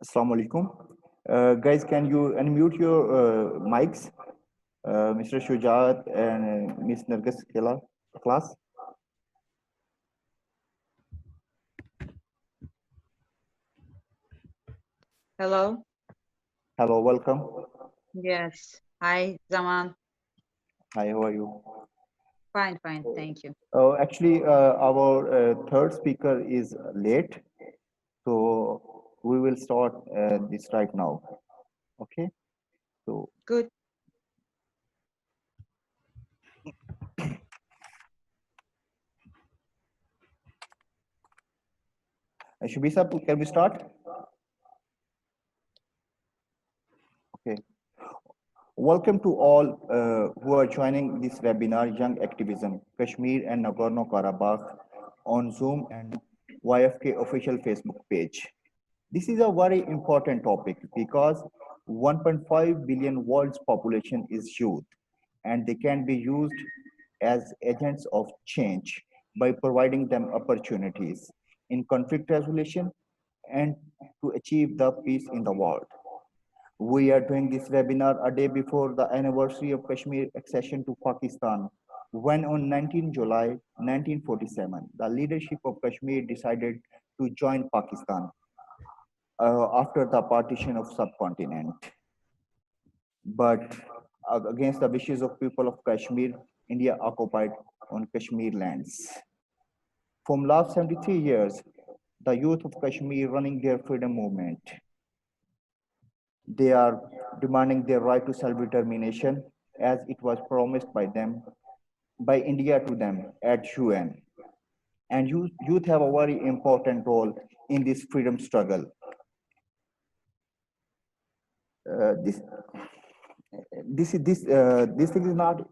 Assalamu alaikum. Guys, can you unmute your mics? Mr. Shujat and Ms. Nargiz class. Hello. Hello, welcome. Yes. Hi, Zaman. Hi, how are you? Fine, thank you. Actually, our third speaker is late, so we will start this right now. Okay, so good. Shubisa, can we start? Okay. Welcome to all who are joining this webinar, Young Activism, Kashmir and Nagorno-Karabakh on Zoom and YFK official Facebook page. This is a very important topic because 1.5 billion world's population is youth, and they can be used as agents of change by providing them opportunities in conflict resolution and to achieve the peace in the world. We are doing this webinar a day before the anniversary of Kashmir accession to Pakistan, when on 19 July 1947, the leadership of Kashmir decided to join Pakistan after the partition of subcontinent. But against the wishes of people of Kashmir, India occupied on Kashmir lands. From last 73 years, the youth of Kashmir running their freedom movement. They are demanding their right to self-determination as it was promised by them, by India to them at UN. And youth have a very important role in this freedom struggle. This thing is not.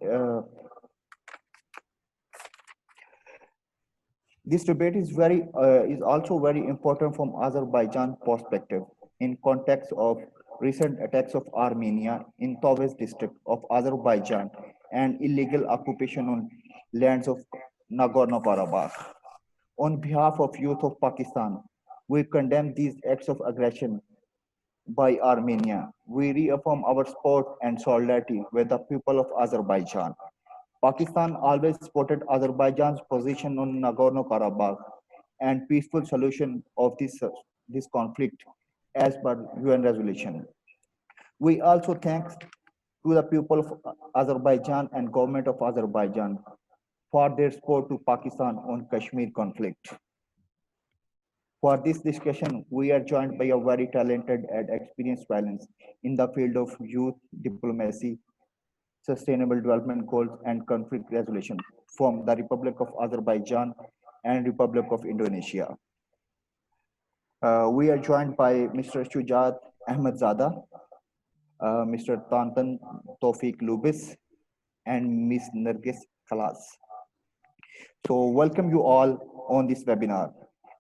This debate is also very important from Azerbaijan perspective in context of recent attacks of Armenia in Taufiq district of Azerbaijan and illegal occupation on lands of Nagorno-Karabakh. On behalf of youth of Pakistan, we condemn these acts of aggression by Armenia. We reaffirm our support and solidarity with the people of Azerbaijan. Pakistan always supported Azerbaijan's position on Nagorno-Karabakh and peaceful solution of this conflict as per UN resolution. We also thank to the people of Azerbaijan and government of Azerbaijan for their support to Pakistan on Kashmir conflict. For this discussion, we are joined by a very talented and experienced panelists in the field of youth diplomacy, sustainable development goals, and conflict resolution from the Republic of Azerbaijan and Republic of Indonesia. We are joined by Mr. Shujat Ahmedzada, Mr. Tantan Taufiq Lubis, and Ms. Nargiz Khalas. So welcome you all on this webinar,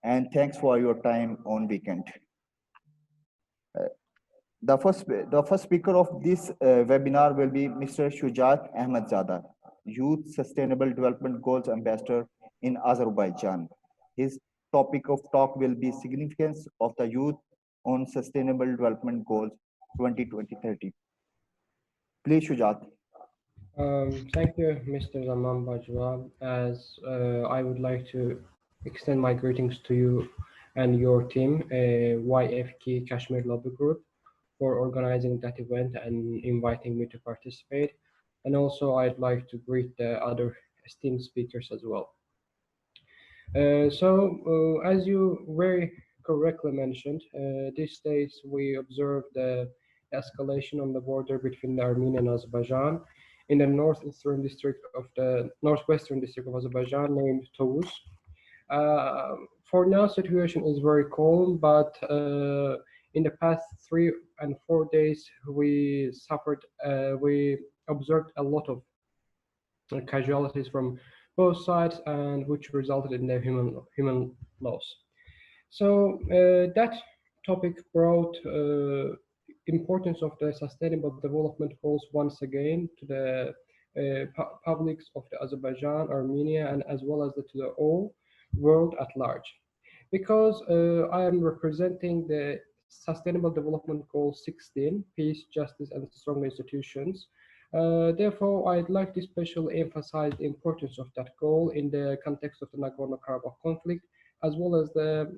and thanks for your time on weekend. The first speaker of this webinar will be Mr. Shujat Ahmedzada, Youth Sustainable Development Goals Ambassador in Azerbaijan. His topic of talk will be significance of the youth on Sustainable Development Goals 2020-30. Please, Shujat. Thank you, Mr. Zaman Bajwa. As I would like to extend my greetings to you and your team, YFK-Kashmir Lobby Group, for organizing that event and inviting me to participate. And also I'd like to greet the other esteemed speakers as well. As you very correctly mentioned, these days we observe the escalation on the border between Armenia and Azerbaijan in the northwestern district of Azerbaijan named Tavuz. For now, situation is very calm, but in the past 3 and 4 days, we observed a lot of casualties from both sides, and which resulted in the human loss. So that topic brought importance of the sustainable development goals once again to the publics of the Azerbaijan, Armenia, and as well as to the whole world at large. Because I am representing the Sustainable Development Goal 16, peace, justice, and strong institutions. Therefore, I'd like to especially emphasize the importance of that goal in the context of the Nagorno-Karabakh conflict, as well as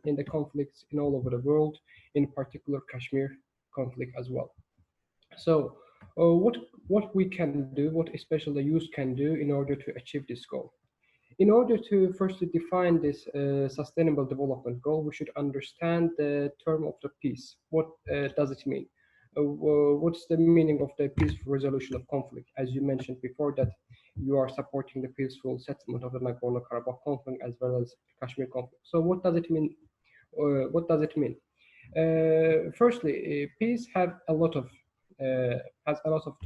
in the conflicts in all over the world, in particular Kashmir conflict as well. So, what we can do, what especially the youth can do in order to achieve this goal? In order to firstly define this sustainable development goal, we should understand the term of the peace. What does it mean? What's the meaning of the peaceful resolution of conflict? As you mentioned before, that you are supporting the peaceful settlement of the Nagorno-Karabakh conflict as well as Kashmir conflict. So, what does it mean? What does it mean? Firstly, peace has a lot of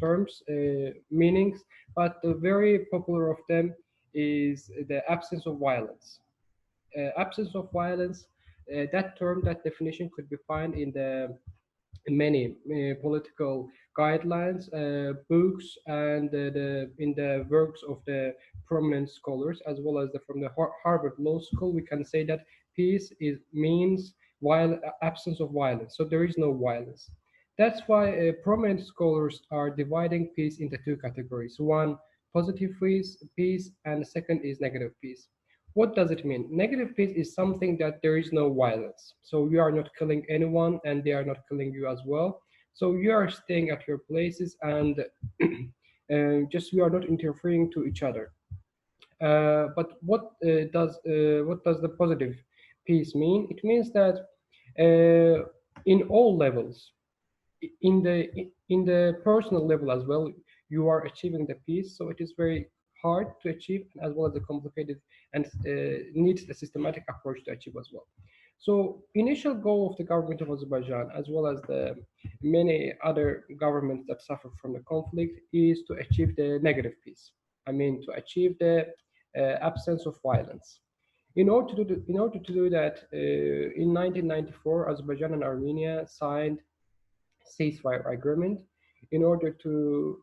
terms, meanings, but the very popular of them is the absence of violence. Absence of violence. That term, that definition could be found in the many political guidelines, books, and in the works of the prominent scholars, as well as from the Harvard Law School. We can say that peace means absence of violence. So there is no violence. That's why prominent scholars are dividing peace into two categories. One, positive peace, and the second is negative peace. What does it mean? Negative peace is something that there is no violence. So you are not killing anyone and they are not killing you as well. So you are staying at your places and just you are not interfering to each other. But what does the positive peace mean? It means that in all levels, in the personal level as well, you are achieving the peace. So it is very hard to achieve, as well as a complicated and needs a systematic approach to achieve as well. So initial goal of the government of Azerbaijan, as well as the many other governments that suffer from the conflict, is to achieve the negative peace. I mean, to achieve the absence of violence. In order to do that, in 1994, Azerbaijan and Armenia signed ceasefire agreement in order to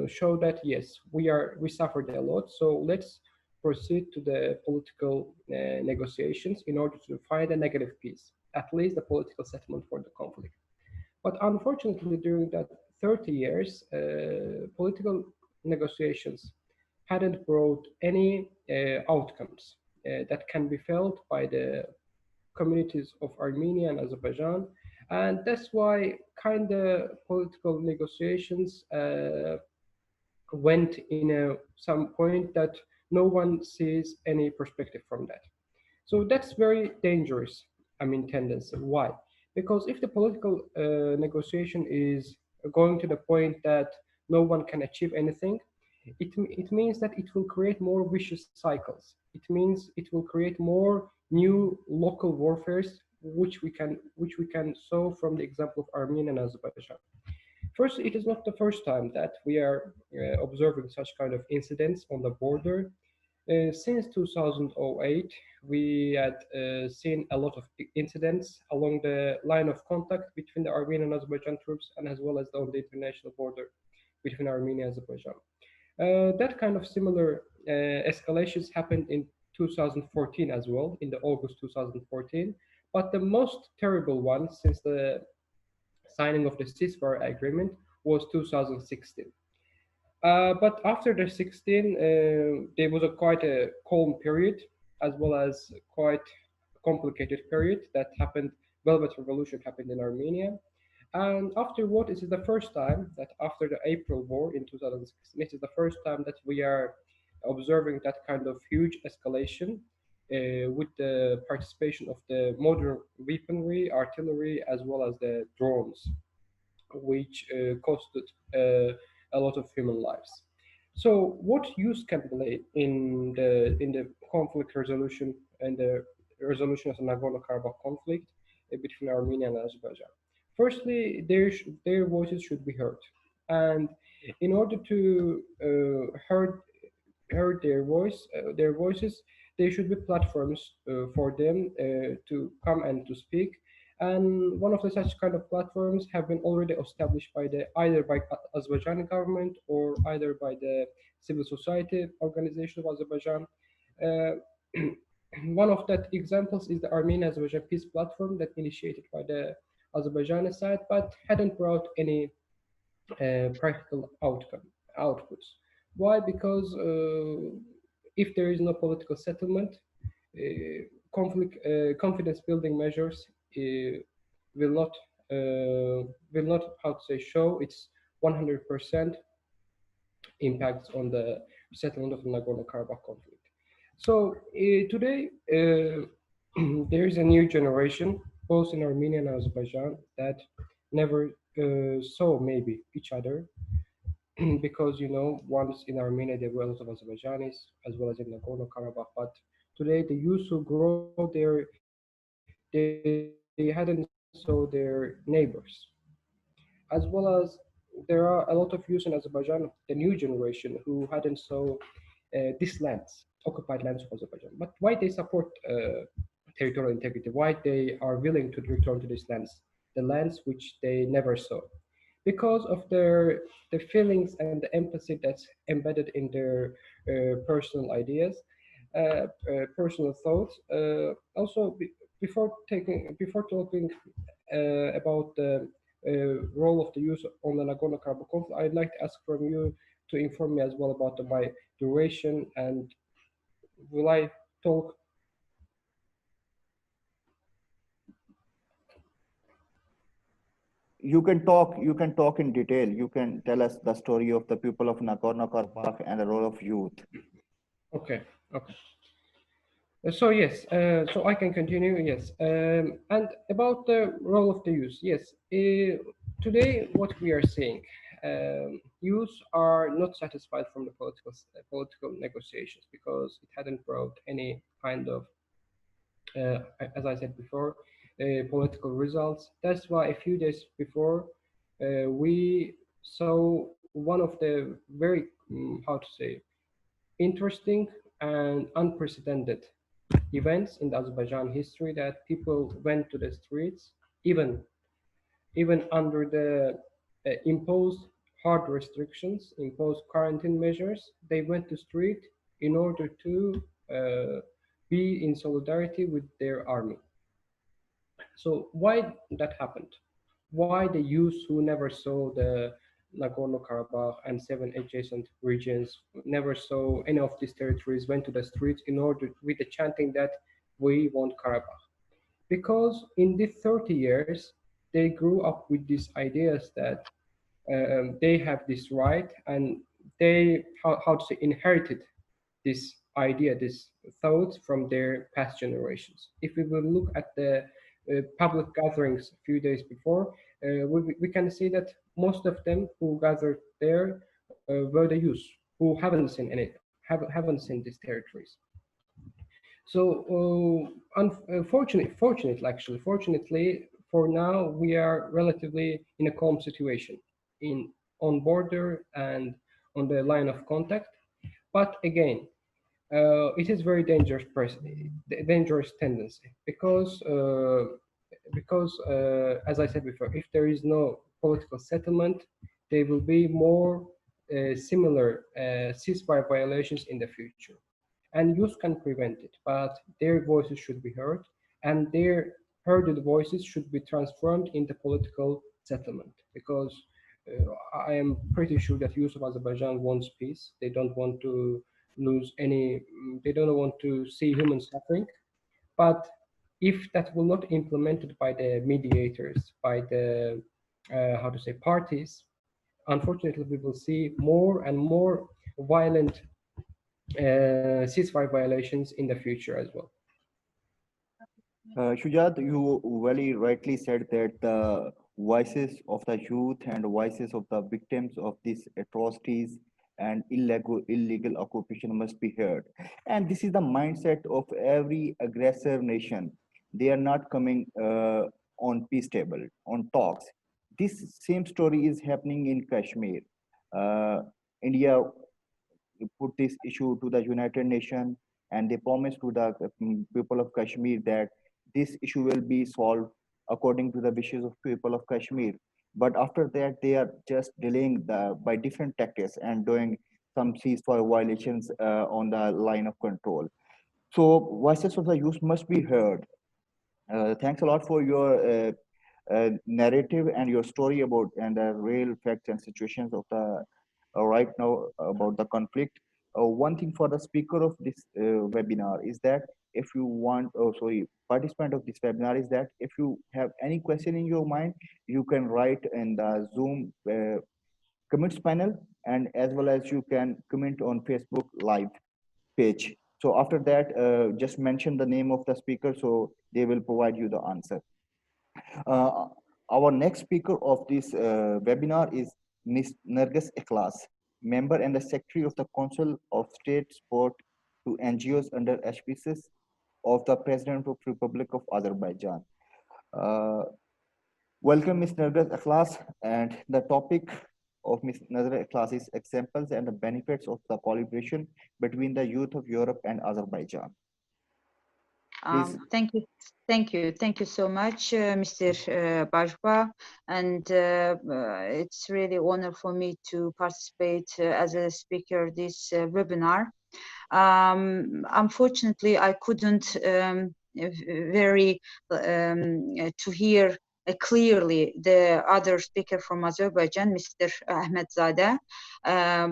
show that yes, we suffered a lot, so let's proceed to the political negotiations in order to find a negative peace, at least a political settlement for the conflict. But unfortunately, during that 30 years, political negotiations hadn't brought any outcomes that can be felt by the communities of Armenia and Azerbaijan. And that's why kind of political negotiations went in some point that no one sees any perspective from that. So that's very dangerous, I mean, tendency. Why? Because if the political negotiation is going to the point that no one can achieve anything, it means that it will create more vicious cycles. It means it will create more new local warfares, which we can saw from the example of Armenia and Azerbaijan. First, it is not the first time that we are observing such kind of incidents on the border. Since 2008, we had seen a lot of incidents along the line of contact between the Armenian and Azerbaijan troops, and as well as on the international border between Armenia and Azerbaijan. That kind of similar escalations happened in 2014 as well, in the August 2014. But the most terrible one since the signing of the ceasefire agreement was 2016. But after the 16, there was quite a calm period, as well as quite complicated period that happened. Velvet Revolution happened in Armenia. And afterward, this is the first time that after the April War in 2016, it is the first time that we are observing that kind of huge escalation with the participation of the modern weaponry, artillery, as well as the drones, which costed a lot of human lives. So, what use can play in the conflict resolution and the resolution of the Nagorno-Karabakh conflict between Armenia and Azerbaijan? Firstly, their voices should be heard, and in order to heard their voices, there should be platforms for them to come and to speak. And one of the such kind of platforms have been already established by either by Azerbaijani government or either by the civil society organization of Azerbaijan. Uh, one of that examples is the Armenia-Azerbaijan Peace Platform that initiated by the Azerbaijani side, but hadn't brought any practical outputs. Why? Because if there is no political settlement, confidence building measures will not how to say show its 100% impacts on the settlement of the Nagorno-Karabakh conflict. So today there is a new generation, both in Armenia and Azerbaijan, that never saw maybe each other because once in Armenia there were a lot of Azerbaijanis as well as in Nagorno-Karabakh, but today the youth who grow there, they hadn't saw their neighbors, as well as there are a lot of youth in Azerbaijan, the new generation, who hadn't saw these lands, occupied lands of Azerbaijan. But why they support territorial integrity, why they are willing to return to these lands, the lands which they never saw, because of the feelings and the empathy that's embedded in their personal ideas, personal thoughts. Also, before talking about the role of the youth on the Nagorno-Karabakh conflict, I'd like to ask from you to inform me as well about my duration, and will I talk? You can talk in detail. You can tell us the story of the people of Nagorno-Karabakh and the role of youth. Okay, okay. So yes, so I can continue. Yes, and about the role of the youth. Yes, today what we are seeing, youth are not satisfied from the political negotiations because it hadn't brought any kind of, as I said before, political results. That's why a few days before, we saw one of the very, how to say, interesting and unprecedented events in the Azerbaijan history, that people went to the streets, even under the imposed hard restrictions, imposed quarantine measures. They went to street in order to be in solidarity with their army. So why that happened? Why the youth who never saw the Nagorno-Karabakh and seven adjacent regions, never saw any of these territories, went to the streets in order with the chanting that we want Karabakh? Because in these 30 years, they grew up with these ideas that they have this right, and they, how to say, inherited this idea, this thoughts from their past generations. If we will look at the public gatherings a few days before, we can see that most of them who gathered there were the youth who haven't seen any, haven't seen these territories. So, fortunately, for now, we are relatively in a calm situation in on border and on the line of contact. But again, it is very dangerous tendency because as I said before, if there is no political settlement, there will be more similar ceasefire violations in the future, and youth can prevent it, but their voices should be heard, and their heard voices should be transformed into political settlement, because I am pretty sure that youth of Azerbaijan wants peace. They don't want to lose any, they don't want to see human suffering. But if that will not implemented by the mediators, by the, how to say, parties, unfortunately, we will see more and more violent ceasefire violations in the future as well. Shujat, you very rightly said that the voices of the youth and voices of the victims of these atrocities and illegal occupation must be heard. And this is the mindset of every aggressor nation. They are not coming on peace table, on talks. This same story is happening in Kashmir. Uh, India put this issue to the United Nations, and they promised to the people of Kashmir that this issue will be solved according to the wishes of people of Kashmir. But after that, they are just delaying by different tactics and doing some ceasefire violations on the line of control. So voices of the youth must be heard. Thanks a lot for your narrative and your story about and the real facts and situations of the right now about the conflict. One thing for the speaker of this webinar is that if you want, oh sorry, participant of this webinar is that if you have any question in your mind, you can write in the Zoom comments panel, and as well as you can comment on Facebook live page. So after that, just mention the name of the speaker, so they will provide you the answer. Uh, our next speaker of this webinar is Ms. Nargiz Ikhlas, member and the Secretary of the Council of State Support to NGOs under Auspices of the President of Republic of Azerbaijan. Uh, Welcome, Ms. Nargiz Ikhlas, and the topic of Ms. Nargiz Ikhlas is examples and the benefits of the collaboration between the youth of Europe and Azerbaijan. Please. Thank you so much, Mr. Bajwa, and it's really honor for me to participate as a speaker this webinar. Unfortunately, I couldn't to hear clearly the other speaker from Azerbaijan, Mr. Ahmedzadeh,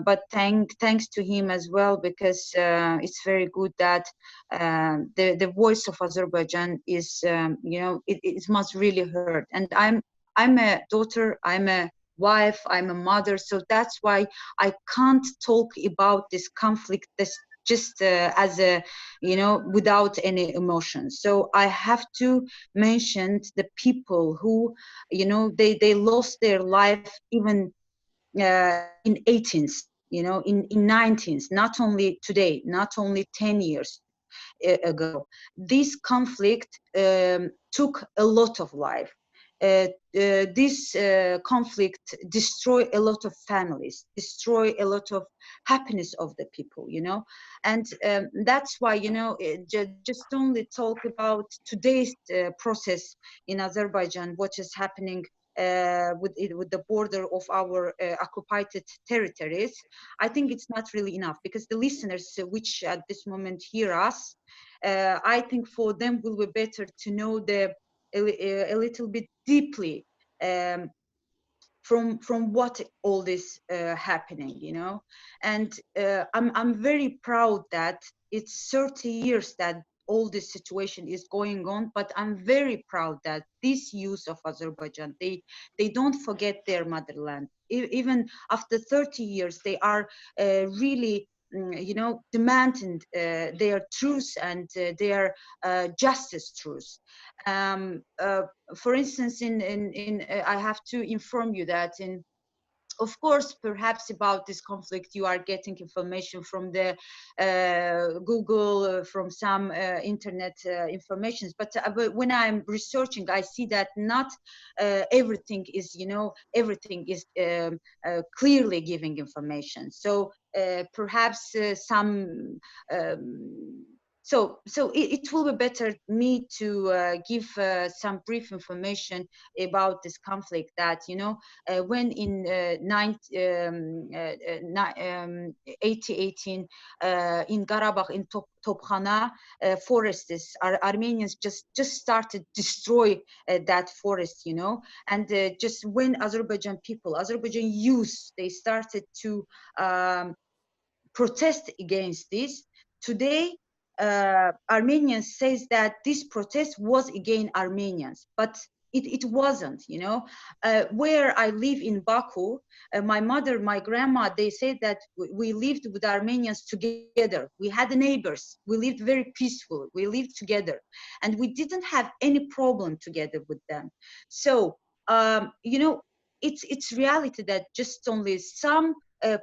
but thanks to him as well, because it's very good that the voice of Azerbaijan is, it must really heard. And I'm a daughter, I'm a wife, I'm a mother, so that's why I can't talk about this conflict just as a, without any emotion. So I have to mention the people who, they lost their life even in 18th, in 19th, not only today, not only 10 years ago. This conflict took a lot of life. This conflict destroy a lot of families, destroy a lot of happiness of the people, and that's why, just only talk about today's process in Azerbaijan, what is happening with the border of our occupied territories. I think it's not really enough, because the listeners which at this moment hear us, I think for them will be better to know a little bit deeply from what all this happening, and I'm very proud that it's 30 years that all this situation is going on, but I'm very proud that this youth of Azerbaijan, they don't forget their motherland. Even after 30 years, they are really demanding their truth and their justice truth. For instance, I have to inform you that of course, perhaps about this conflict, you are getting information from the Google, from some internet informations. But when I'm researching, I see that not everything is, everything is clearly giving information. So perhaps some. So it will be better me to give some brief information about this conflict, that when in 1818 in Karabakh, in Topkhana forests, Armenians just started destroy that forest, and just when Azerbaijan youth, they started to protest against this. Today, Armenians says that this protest was against Armenians, but it wasn't, where I live in Baku, my mother, my grandma, they said that we lived with Armenians together. We had neighbors. We lived very peaceful. We lived together, and we didn't have any problem together with them. So, it's reality that just only some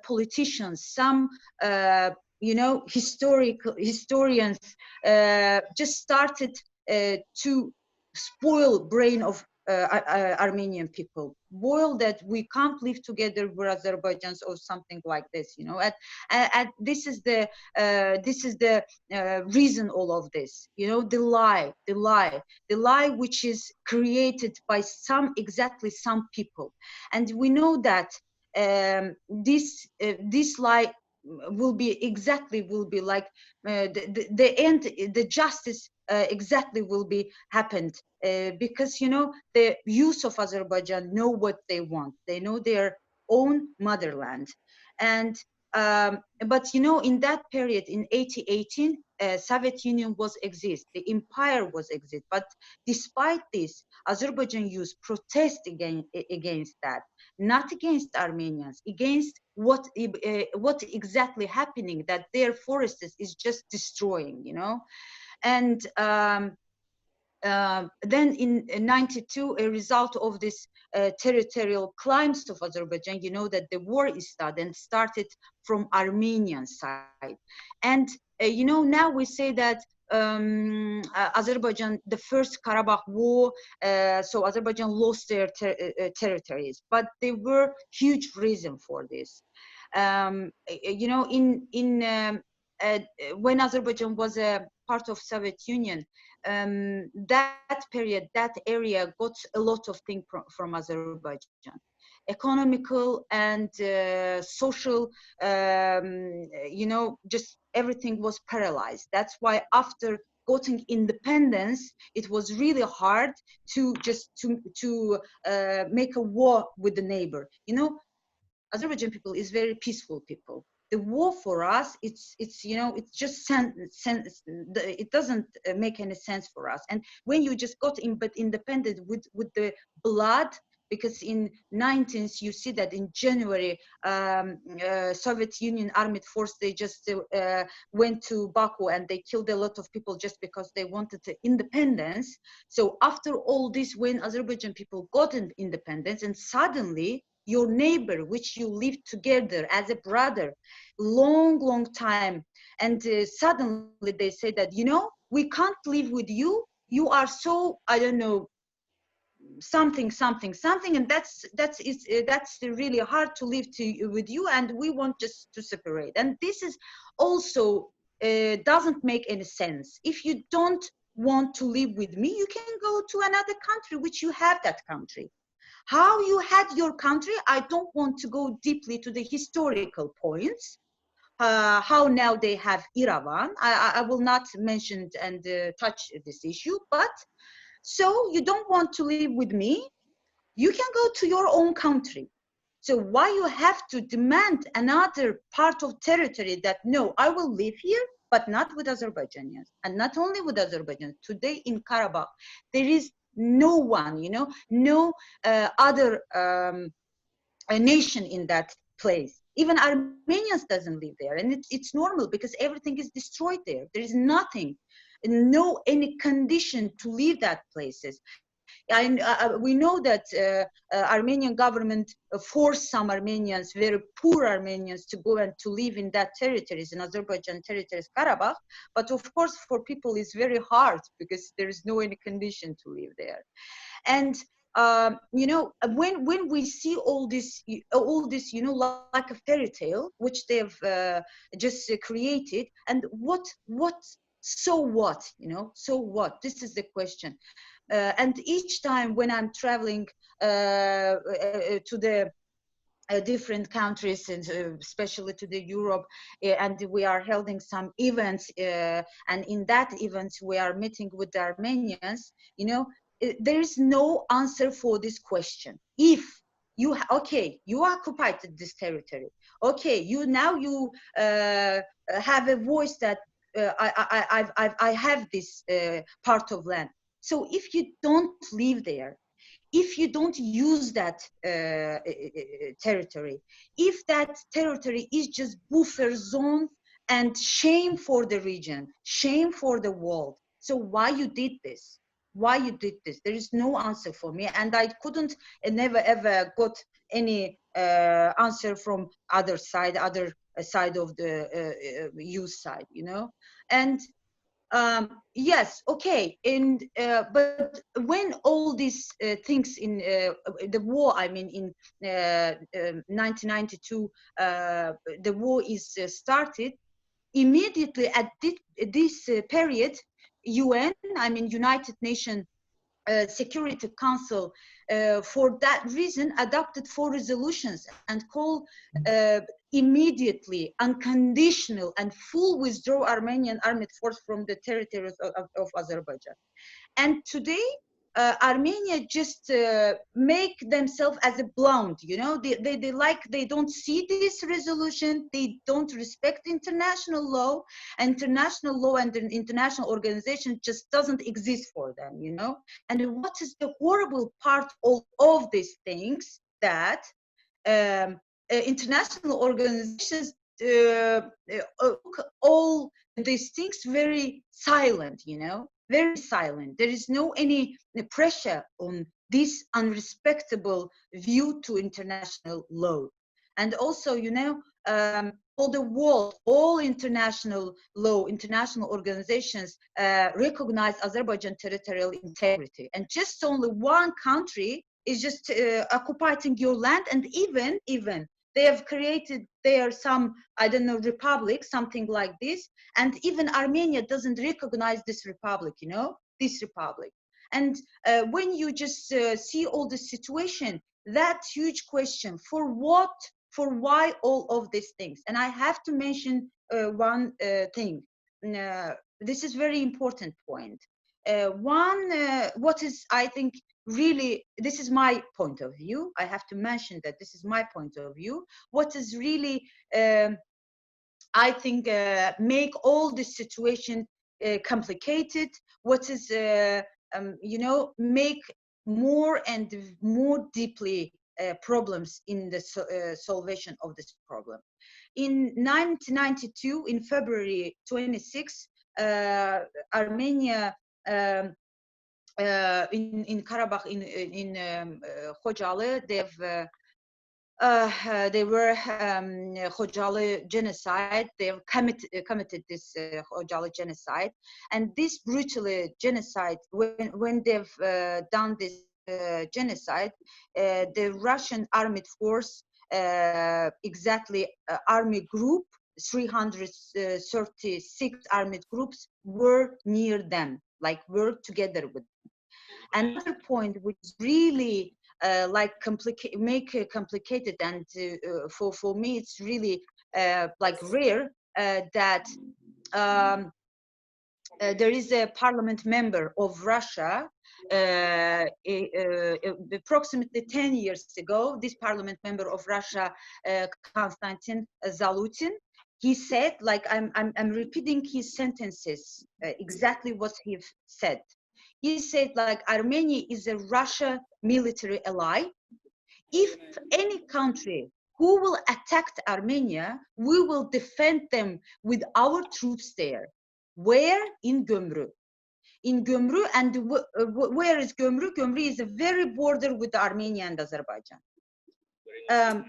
politicians, some historians just started to spoil brain of Armenian people, boil that we can't live together with Azerbaijans or something like this, and this is the reason all of this, the lie which is created by some people, and we know that this lie will be like the end, the justice exactly will be happened because, you know, the youth of Azerbaijan know what they want. They know their own motherland. And but, you know, in that period, in 1818, Soviet Union was exist, the empire was exist. But despite this, Azerbaijan youth protest against that, not against Armenians, against what exactly happening, that their forests is just destroying, you know. And then in 92, a result of this territorial claims of Azerbaijan, you know, that the war is started from Armenian side. And you know, now we say that Azerbaijan, the first Karabakh war, so Azerbaijan lost their territories, but there were huge reason for this. You know, when Azerbaijan was a part of Soviet Union, that period, that area got a lot of things from Azerbaijan. Economical and social, you know, just everything was paralyzed. That's why after getting independence, it was really hard to just to make a war with the neighbor. You know, Azerbaijan people is very peaceful people. The war for us, it's you know, it's just it doesn't make any sense for us. And when you just got independent with the blood, because in 19th you see that in January Soviet Union armed force, they just went to Baku and they killed a lot of people just because they wanted independence. So after all this, when Azerbaijan people got independence, and suddenly your neighbor, which you lived together as a brother, long time, and suddenly they say that, you know, we can't live with you. You are so, I don't know, something, and that's really hard to live with you, and we want just to separate. And this is also doesn't make any sense. If you don't want to live with me, you can go to another country, which you have that country. How you had your country, I don't want to go deeply to the historical points. How now they have Yerevan. I will not mention and touch this issue, but so you don't want to live with me, you can go to your own country. So why you have to demand another part of territory that, no, I will live here, but not with Azerbaijanians, and not only with Azerbaijan. Today in Karabakh, there is no one, you know, no other nation in that place. Even Armenians doesn't live there, and it's normal because everything is destroyed there. There is nothing, no any condition to leave that places. And we know that Armenian government forced some Armenians, very poor Armenians, to go and to live in that territories, in Azerbaijan territories, Karabakh. But of course, for people, it's very hard because there is no any condition to live there. And you know, when we see all this, you know, like a fairy tale, which they've just created, and so what, you know, so what? This is the question. And each time when I'm traveling to the different countries, and especially to the Europe, and we are holding some events, and in that events we are meeting with the Armenians, you know, there is no answer for this question. If you okay, you occupied this territory, okay, you now you have a voice that I have this part of land. So if you don't live there, if you don't use that territory, if that territory is just buffer zone and shame for the region, shame for the world, so why you did this? Why you did this? There is no answer for me, and I couldn't, never ever got any answer from other side of the youth side, you know. And yes, okay, and but when all these things in the war, I mean, in 1992, the war is started, immediately at this period, UN, I mean, United Nations Security Council, for that reason, adopted 4 resolutions and called immediately, unconditional and full withdraw Armenian armed force from the territories of Azerbaijan. And today, Armenia just make themselves as a blind, you know, they don't see this resolution, they don't respect international law and the international organization just doesn't exist for them, you know. And what is the horrible part of these things, that international organizations all these things very silent, you know, very silent. There is no any pressure on this unrespectable view to international law. And also, you know, all the world, all international law, international organizations recognize Azerbaijan territorial integrity, and just only one country is just occupying your land, and even they have created there some, I don't know, republic, something like this, and even Armenia doesn't recognize this republic, you know, this republic. And when you just see all the situation, that huge question, for what, for why all of these things? And I have to mention one thing. This is very important point. What is, I think, really, this is my point of view. I have to mention that this is my point of view. What is really, I think, make all this situation complicated, what is, you know, make more and more deeply problems in the solution of this problem. In 1992, in February 26, Armenia, in Karabakh, in Khojaly, they were Khojaly genocide. They've committed this Khojaly genocide, and this brutal genocide. When they've done this genocide, the Russian armed force, exactly army group, 336 armed groups were near them, like work together with them. Another point which really like make it complicated, and for me it's really like rare, that there is a parliament member of Russia, approximately 10 years ago. This parliament member of Russia, Konstantin Zalutin, he said, like, I'm repeating his sentences, exactly what he said. He said, like, Armenia is a Russia military ally. If any country who will attack Armenia, we will defend them with our troops there. Where? In Gömrü. In Gömrü, and where is Gömrü? Gömrü is a very border with Armenia and Azerbaijan.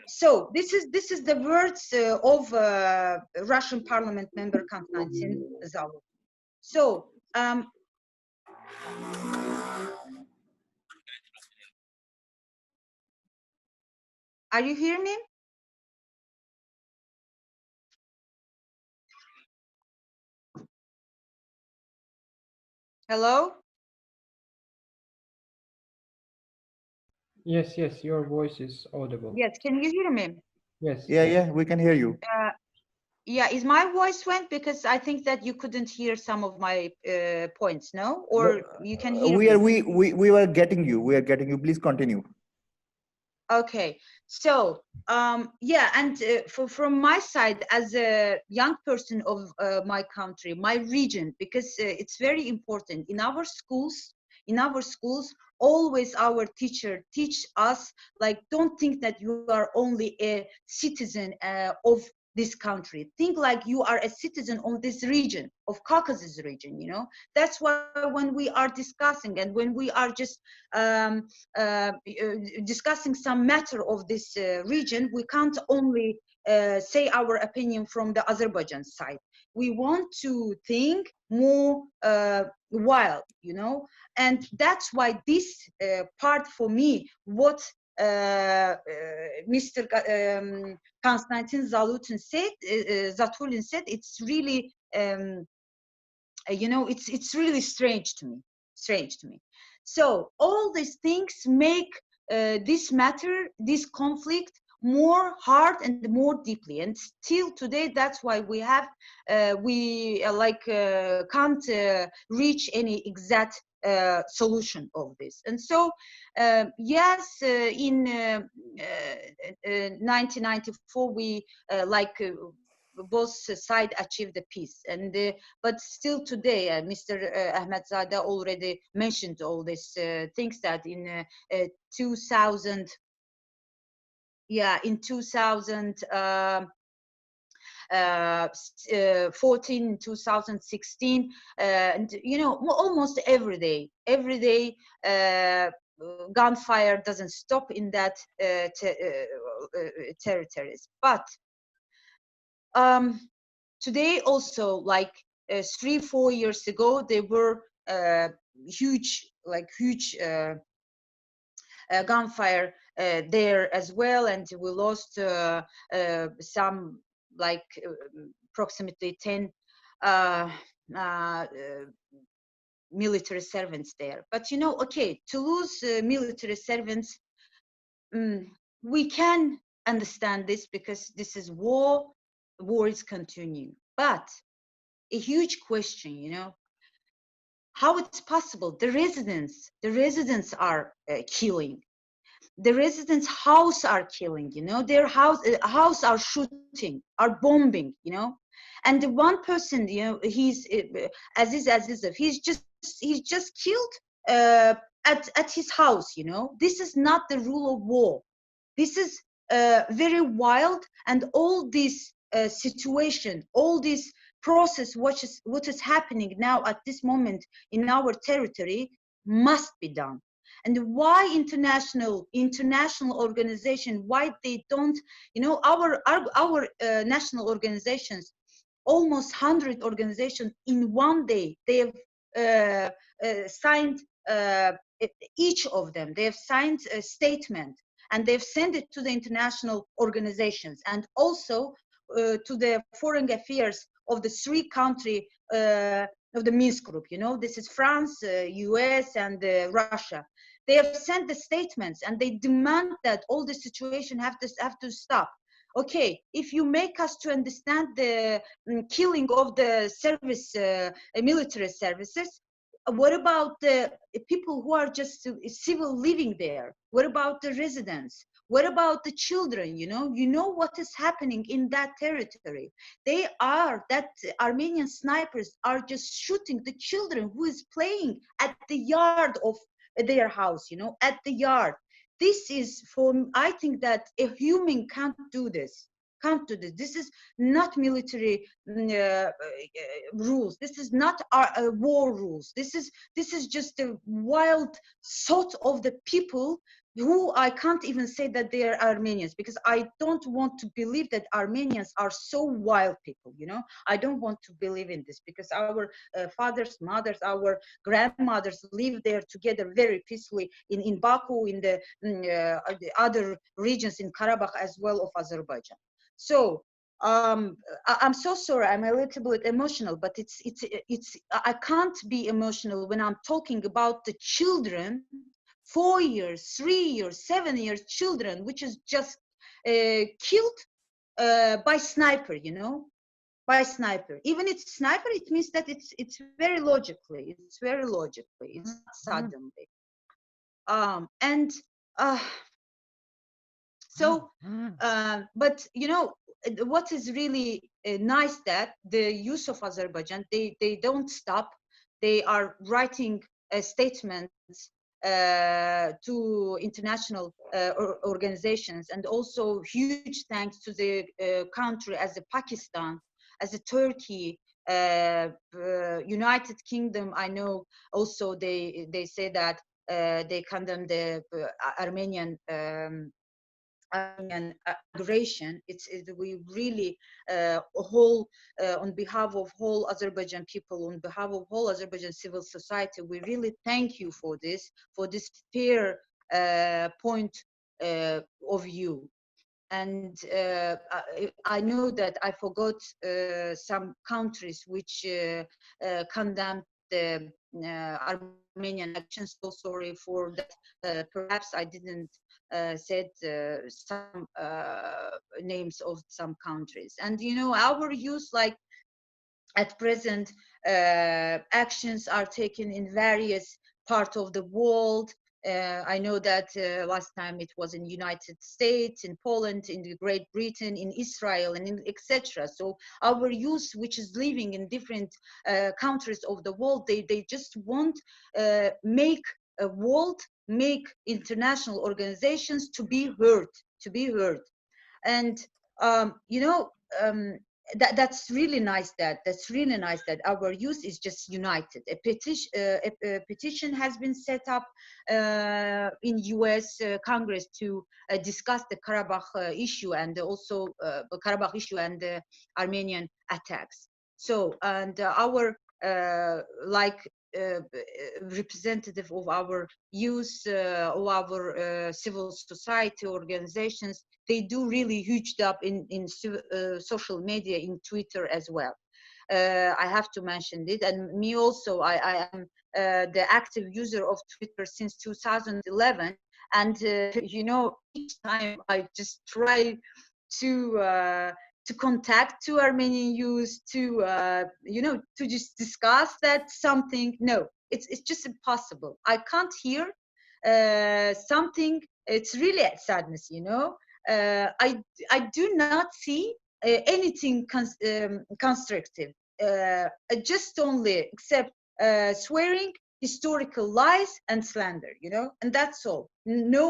So this is the words of Russian parliament member Konstantin Zalutin. So are you hearing me? Hello? Yes, yes, your voice is audible. Yes, can you hear me? Yes. Yeah, we can hear you. Yeah, is my voice went? Because I think that you couldn't hear some of my points, no? Or you can hear me? We were getting you. We are getting you. Please continue. Okay, so yeah, and from my side, as a young person of my country, my region, because it's very important in our schools. Always our teacher teach us, like, don't think that you are only a citizen of this country. Think like you are a citizen of this region, of Caucasus region, you know. That's why when we are discussing and when we are just discussing some matter of this region, we can't only say our opinion from the Azerbaijan side. We want to think more wild, you know, and that's why this part for me, what Mr. Konstantin Zalutin said, Zatulin said, it's really, you know, it's really strange to me. So all these things make this matter, this conflict, more hard and more deeply. And still today, that's why we have, can't reach any exact solution of this. And so, yes, in 1994, we both sides achieved the peace, and but still today, Mr. Ahmedzadeh already mentioned all these things that in 2000, in 2014, 2016, and almost every day gunfire doesn't stop in that territories. But today also, like 3-4 years ago, there were huge gunfire there as well, and we lost some approximately 10 military servants there. But okay, to lose military servants, we can understand this because this is war is continuing. But a huge question, how it's possible the residents are killing, the residents' house are killing, their house are shooting, are bombing, and the one person, he's Azizov, he's just killed at his house, This is not the rule of war. This is very wild, and all this situation, all this process, what is happening now at this moment in our territory must be done. And why international organization, why they don't, our national organizations, almost 100 organizations in one day, they have signed, each of them, they have signed a statement, and they've sent it to the international organizations, and also to the foreign affairs of the 3 countries of the Minsk group. This is France, US, and Russia. They have sent the statements, and they demand that all the situation have to stop. Okay, if you make us to understand the killing of the military services, what about the people who are just civil living there? What about the residents? What about the children? You know what is happening in that territory. That Armenian snipers are just shooting the children who is playing at the yard of their house, at the yard. This is I think that a human can't do this. This is not military rules. This is not our war rules. This is just a wild thought of the people who I can't even say that they are Armenians, because I don't want to believe that Armenians are so wild people. I don't want to believe in this, because our fathers, mothers, our grandmothers lived there together very peacefully in Baku, in the other regions in Karabakh as well of Azerbaijan. So I'm so sorry, I'm a little bit emotional, but it's I can't be emotional when I'm talking about the children, 4 years, 3 years, 7 years children, which is just killed by sniper, by sniper. Even it's sniper, it means that it's very logically, it's not suddenly. But what is really nice, that the youth of Azerbaijan, they don't stop. They are writing statements to international organizations, and also huge thanks to the country as a Pakistan, as a Turkey, United Kingdom. I know also they say that they condemn the Armenian aggression. We really on behalf of whole Azerbaijan people, on behalf of whole Azerbaijan civil society, we really thank you for this fair point of view. And I know that I forgot some countries which condemned the Armenian actions. So sorry for that. Perhaps I didn't said some names of some countries. And our youth, at present, actions are taken in various part of the world. I know that last time it was in United States, in Poland, in the Great Britain, in Israel, and etc. So our youth, which is living in different countries of the world, they just want make a world, make international organizations to be heard, and you know. That's really nice. That's really nice that our youth is just united. A petition has been set up in U.S. Congress to discuss the Karabakh issue, and also the Karabakh issue and the Armenian attacks. So, and our representative of our youth, of our civil society organizations, they do really huge job in social media, in Twitter as well. I have to mention it, and me also. I am the active user of Twitter since 2011, and you know, each time I just try to contact to Armenian youth, to you know, to just discuss that something. No, it's just impossible. I can't hear something. It's really a sadness, you know. I do not see anything constructive, just only except swearing, historical lies, and slander, you know, and that's all. No,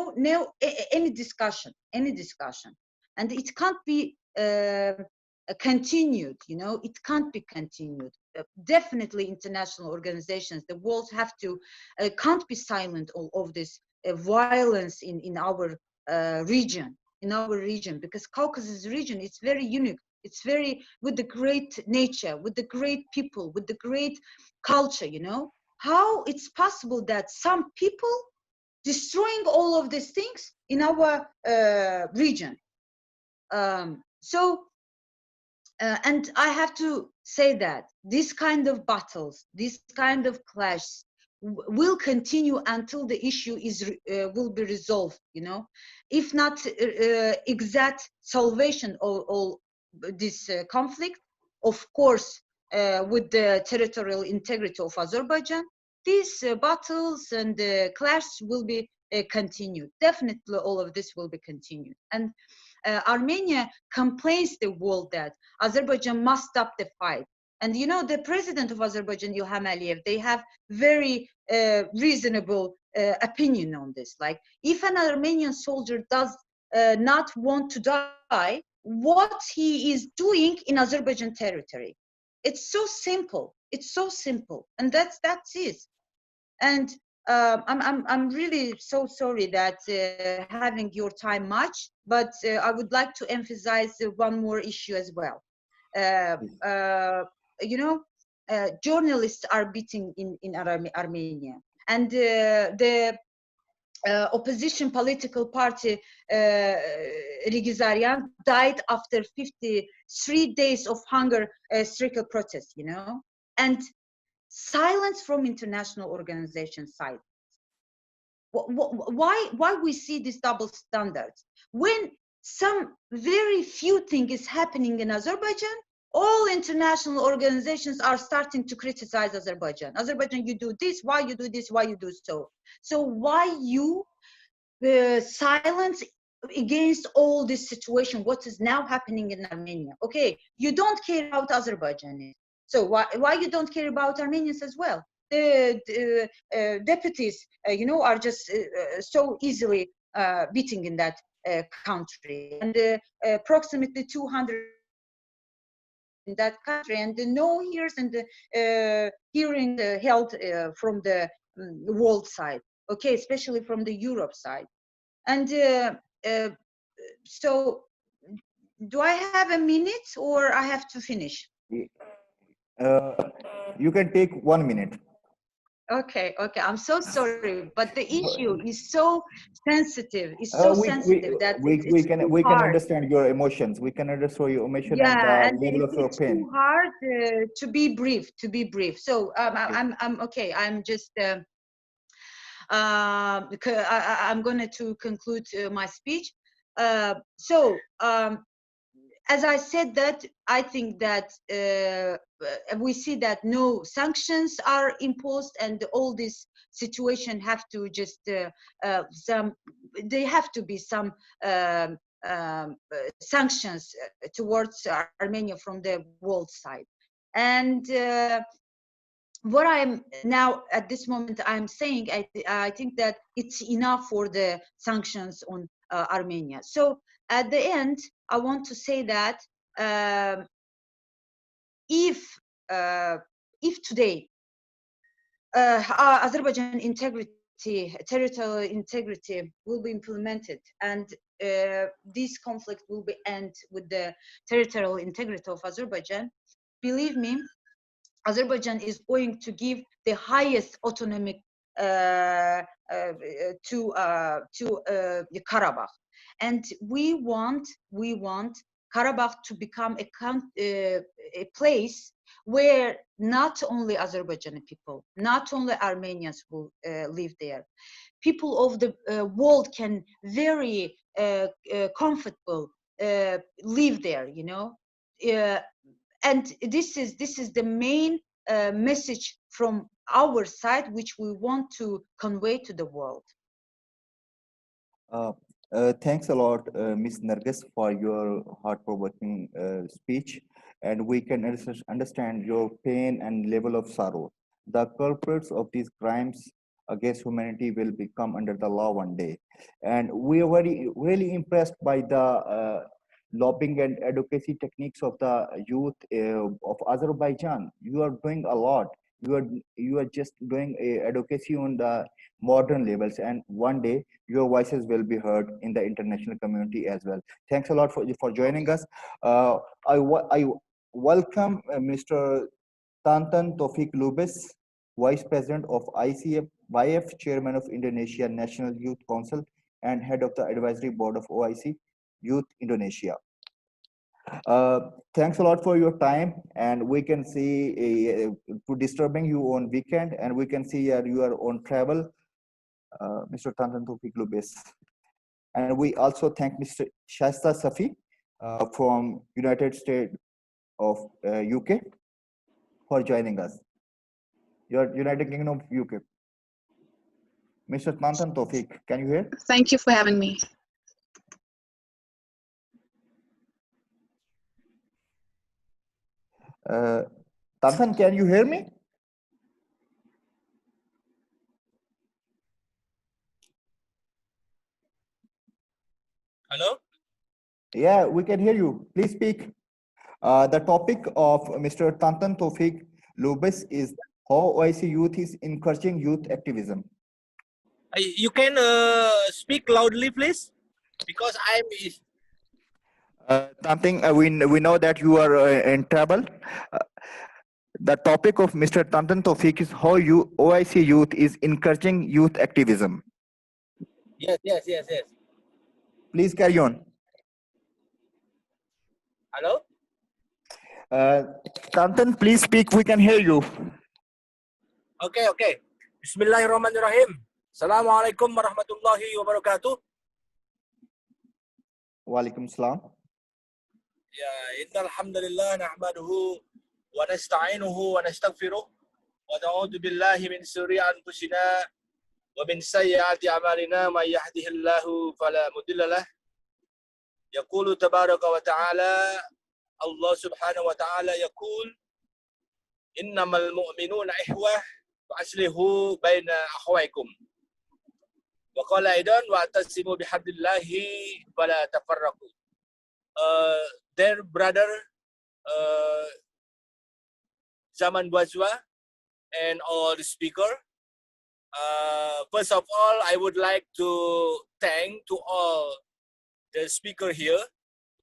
any discussion, and it can't be continued, you know. It can't be continued. Definitely, international organizations, the world have to can't be silent of this violence in our region, because Caucasus region is very unique. It's very with the great nature, with the great people, with the great culture, you know. How it's possible that some people destroying all of these things in our region? And I have to say that this kind of battles, this kind of clash will continue until the issue is will be resolved, you know. If not exact salvation of all this conflict, of course, with the territorial integrity of Azerbaijan, these battles and clash will be continued. Definitely all of this will be continued. And Armenia complains the world that Azerbaijan must stop the fight. And you know, the president of Azerbaijan, Ilham Aliyev, they have very reasonable opinion on this. Like, if an Armenian soldier does not want to die, what he is doing in Azerbaijan territory? It's so simple. It's so simple, and that's it. And I'm really so sorry that having your time much, but I would like to emphasize one more issue as well. You know, journalists are beaten in Armenia, and the opposition political party Rigizaryan died after 53 days of hunger strike protest, you know, and silence from international organizations side. Why we see these double standards when some very few thing is happening in Azerbaijan? All international organizations are starting to criticize Azerbaijan. Azerbaijan, you do this, why you do this, why you do so. So why you silence against all this situation, what is now happening in Armenia? Okay, you don't care about Azerbaijan, so why you don't care about Armenians as well? The deputies, you know, are just so easily beating in that country, and approximately 200 in that country, and no hears and hearing held from the world side, okay, especially from the Europe side. And so, do I have a minute or I have to finish? You can take 1 minute. Okay, I'm so sorry, but the issue is so sensitive. It's so sensitive that we can understand your emotions. We can understand your emotion, yeah, and the level of your pain. Too hard to be brief. So I'm okay. I'm just I'm going to conclude my speech. as I said that, I think that we see that no sanctions are imposed, and all this situation have to just they have to be some sanctions towards Armenia from the world side. And what I'm now at this moment I'm saying, I think that it's enough for the sanctions on Armenia. So at the end, I want to say that if today Azerbaijan integrity, territorial integrity will be implemented, and this conflict will be end with the territorial integrity of Azerbaijan, believe me, Azerbaijan is going to give the highest autonomic to Karabakh, and we want Karabakh to become a place where not only Azerbaijani people, not only Armenians will live there. People of the world can very comfortable live there, you know. And this is the main message from our side, which we want to convey to the world. Thanks a lot, Ms. Nargiz, for your heart-provoking speech, and we can understand your pain and level of sorrow. The culprits of these crimes against humanity will become under the law one day, and we are really impressed by the lobbying and advocacy techniques of the youth of Azerbaijan. You are doing a lot. You are just doing advocacy on the modern levels, and one day your voices will be heard in the international community as well. Thanks a lot for joining us. I welcome Mr. Tantan Taufiq Lubis, Vice President of ICYF, Chairman of Indonesia National Youth Council, and Head of the Advisory Board of OIC Youth Indonesia. Thanks a lot for your time, and we can see to disturbing you on weekend, and we can see you are on travel, Mr. Tantan Taufiq Lubis. And we also thank Mr. Shasta Safi from United States of UK for joining us. Your United Kingdom of UK. Mr. Tantan Taufiq, can you hear? Thank you for having me. Tantan, can you hear me? Hello? Yeah, we can hear you. Please speak. The topic of Mr. Tantan Taufiq Lubis is how OIC youth is encouraging youth activism. You can speak loudly, please, because I'm. Tantan, we know that you are in trouble. The topic of Mr. Tantan Taufiq is how OIC youth is encouraging youth activism. Yes. Please carry on. Hello? Tantan, please speak. We can hear you. Okay. Bismillahirrahmanirrahim. Assalamualaikum warahmatullahi wabarakatuh. Walaikum salam. Ya, innal hamdalillah nahmaduhu wa nasta'inuhu wa nastaghfiruh wa na'udzu billahi min shururi anfusina wa min sayyiati a'malina may yahdihillahu fala mudilla lah. Yaqulu tabaraka wa ta'ala, Allah subhanahu wa ta'ala yaqul innamal mu'minuna ikhwah fa'aslihu baina akhawaykum. Wa qala aidan wa'tasimu bihablillahi fala tafarraqu. Their brother Zaman Bajwa and all the speaker. First of all, I would like to thank to all the speaker here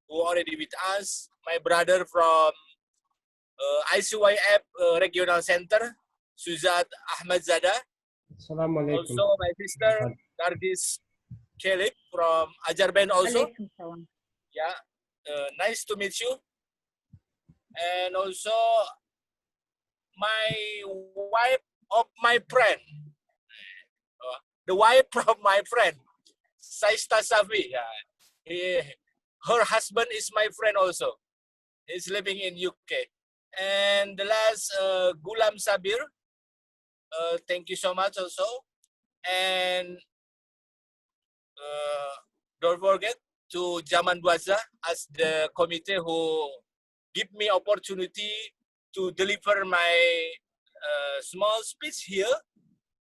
who already with us. My brother from ICYF Regional Center, Suzat Ahmadzada. Also my sister Nargiz Xelef from Azerbaijan also. Yeah, nice to meet you. And also my wife of my friend, the wife of my friend, Saista Safi. Yeah. her husband is my friend also. He's living in UK. And the last, Gulam Sabir, thank you so much also. And don't forget to Jaman Dwaza as the committee who give me opportunity to deliver my small speech here,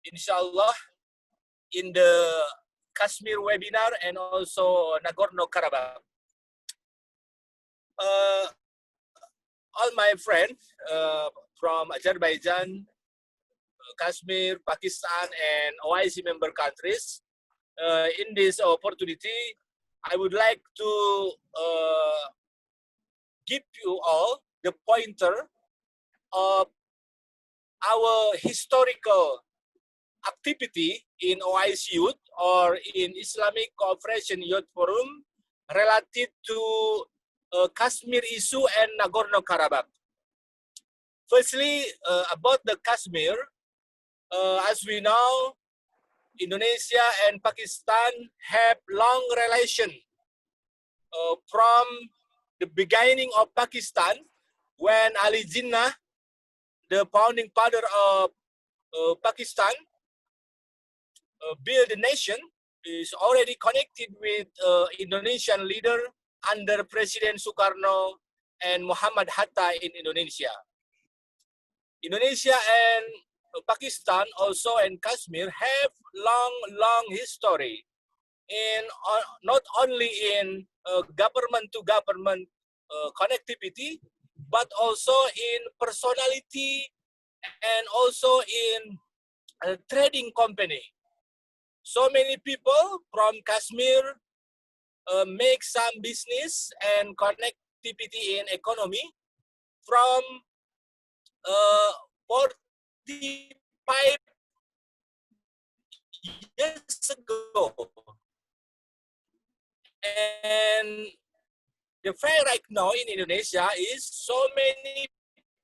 inshallah, in the Kashmir webinar and also Nagorno-Karabakh. All my friends from Azerbaijan, Kashmir, Pakistan, and OIC member countries, in this opportunity, I would like to give you all the pointer of our historical activity in OIC Youth or in Islamic Cooperation Youth Forum related to Kashmir issue and Nagorno-Karabakh. Firstly, about the Kashmir, as we know, Indonesia and Pakistan have long relation from the beginning of Pakistan when Ali Jinnah, the founding father of Pakistan, built the nation, is already connected with Indonesian leader under President Sukarno and Muhammad Hatta in Indonesia. Indonesia and Pakistan also and Kashmir have long history in not only in government to government connectivity, but also in personality and also in a trading company. So many people from Kashmir make some business and connectivity in economy from 45 years ago. And the fact right now in Indonesia is so many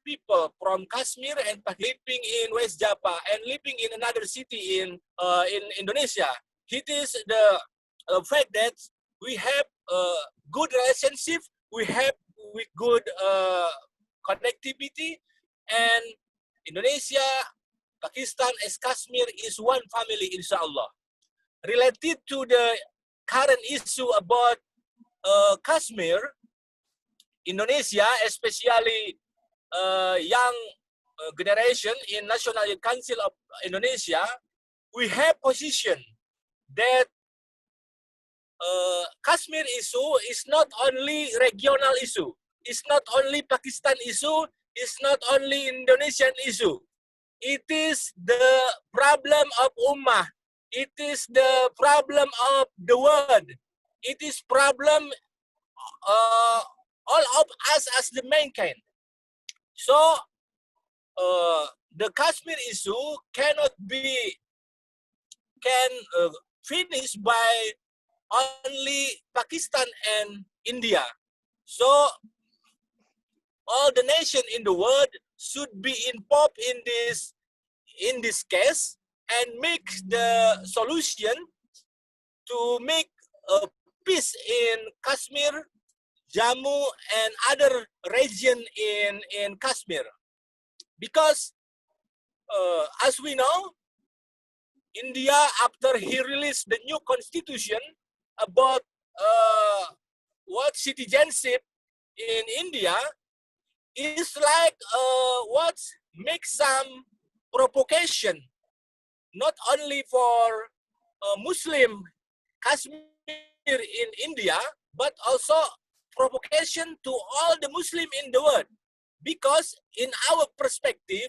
people from Kashmir and living in West Java and living in another city in Indonesia. It is the fact that we have good relationship, we have good connectivity, and Indonesia, Pakistan, and Kashmir is one family, inshallah. Related to the current issue about Kashmir, Indonesia, especially young generation in National Youth Council of Indonesia, we have position that Kashmir issue is not only regional issue, it's not only Pakistan issue, it's not only Indonesian issue. It is the problem of Ummah. It is the problem of the world. It is problem all of us as the mankind. So the Kashmir issue cannot be finish by only Pakistan and India. So all the nations in the world should be involved in this case and make the solution to make a peace in Kashmir, Jammu, and other region in Kashmir. Because as we know, India, after he released the new constitution about what citizenship in India, is like what makes some provocation, not only for Muslim Kashmir in India, but also provocation to all the Muslim in the world. Because in our perspective,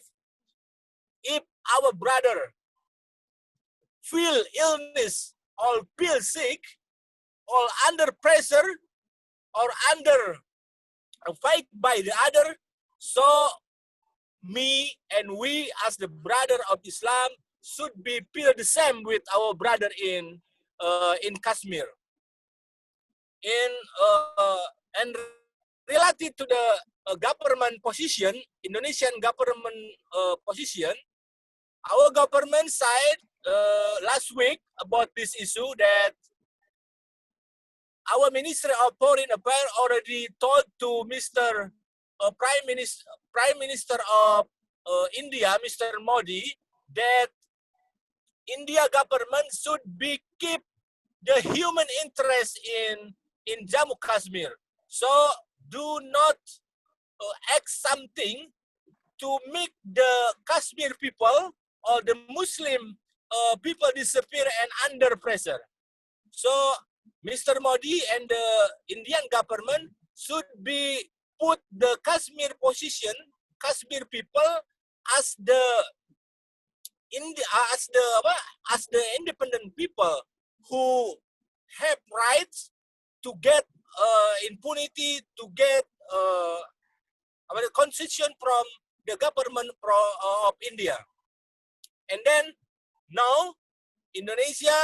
if our brother feel illness or feel sick or under pressure or under a fight by the other, so me and we as the brother of Islam should be feel the same with our brother in Kashmir. And related to the government position, Indonesian government position, our government said last week about this issue that our Ministry of Foreign Affairs already told to Mr. Prime Minister of India, Mr. Modi, that India government should be keep the human interest in Jammu Kashmir. So do not act something to make the Kashmir people or the Muslim people disappear and under pressure. So Mr. Modi and the Indian government should be put the Kashmir position, Kashmir people as the independent people who have rights to get impunity, to get concession from the government of India. And then now Indonesia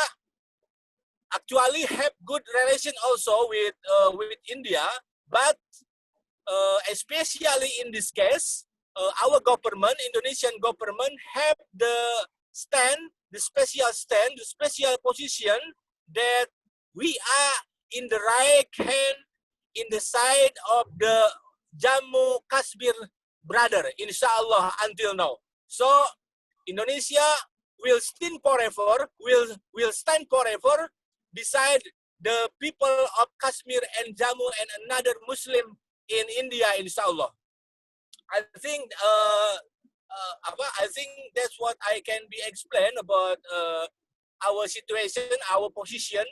actually have good relation also with India, but especially in this case, our government, Indonesian government, have the special position that we are in the right hand, in the side of the Jammu Kashmir brother, inshallah, until now. So Indonesia will stand forever, will stand forever beside the people of Kashmir and Jammu and another Muslim in India, inshallah. I think that's what I can be explained about our situation, our position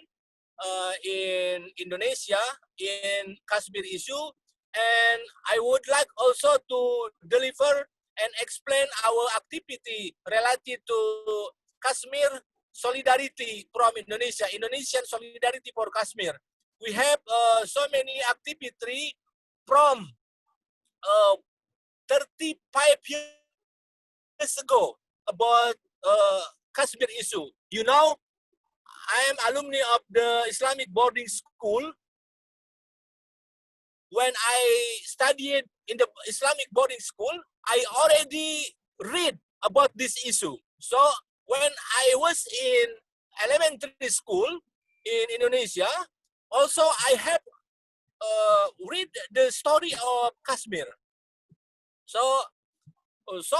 in Indonesia in Kashmir issue, and I would like also to deliver and explain our activity related to Kashmir solidarity from Indonesia, Indonesian solidarity for Kashmir. We have so many activity from 35 years ago about Kashmir issue. You know, I am alumni of the Islamic boarding school. When I studied in the Islamic boarding school, I already read about this issue. So when I was in elementary school in Indonesia, also I have read the story of Kashmir. So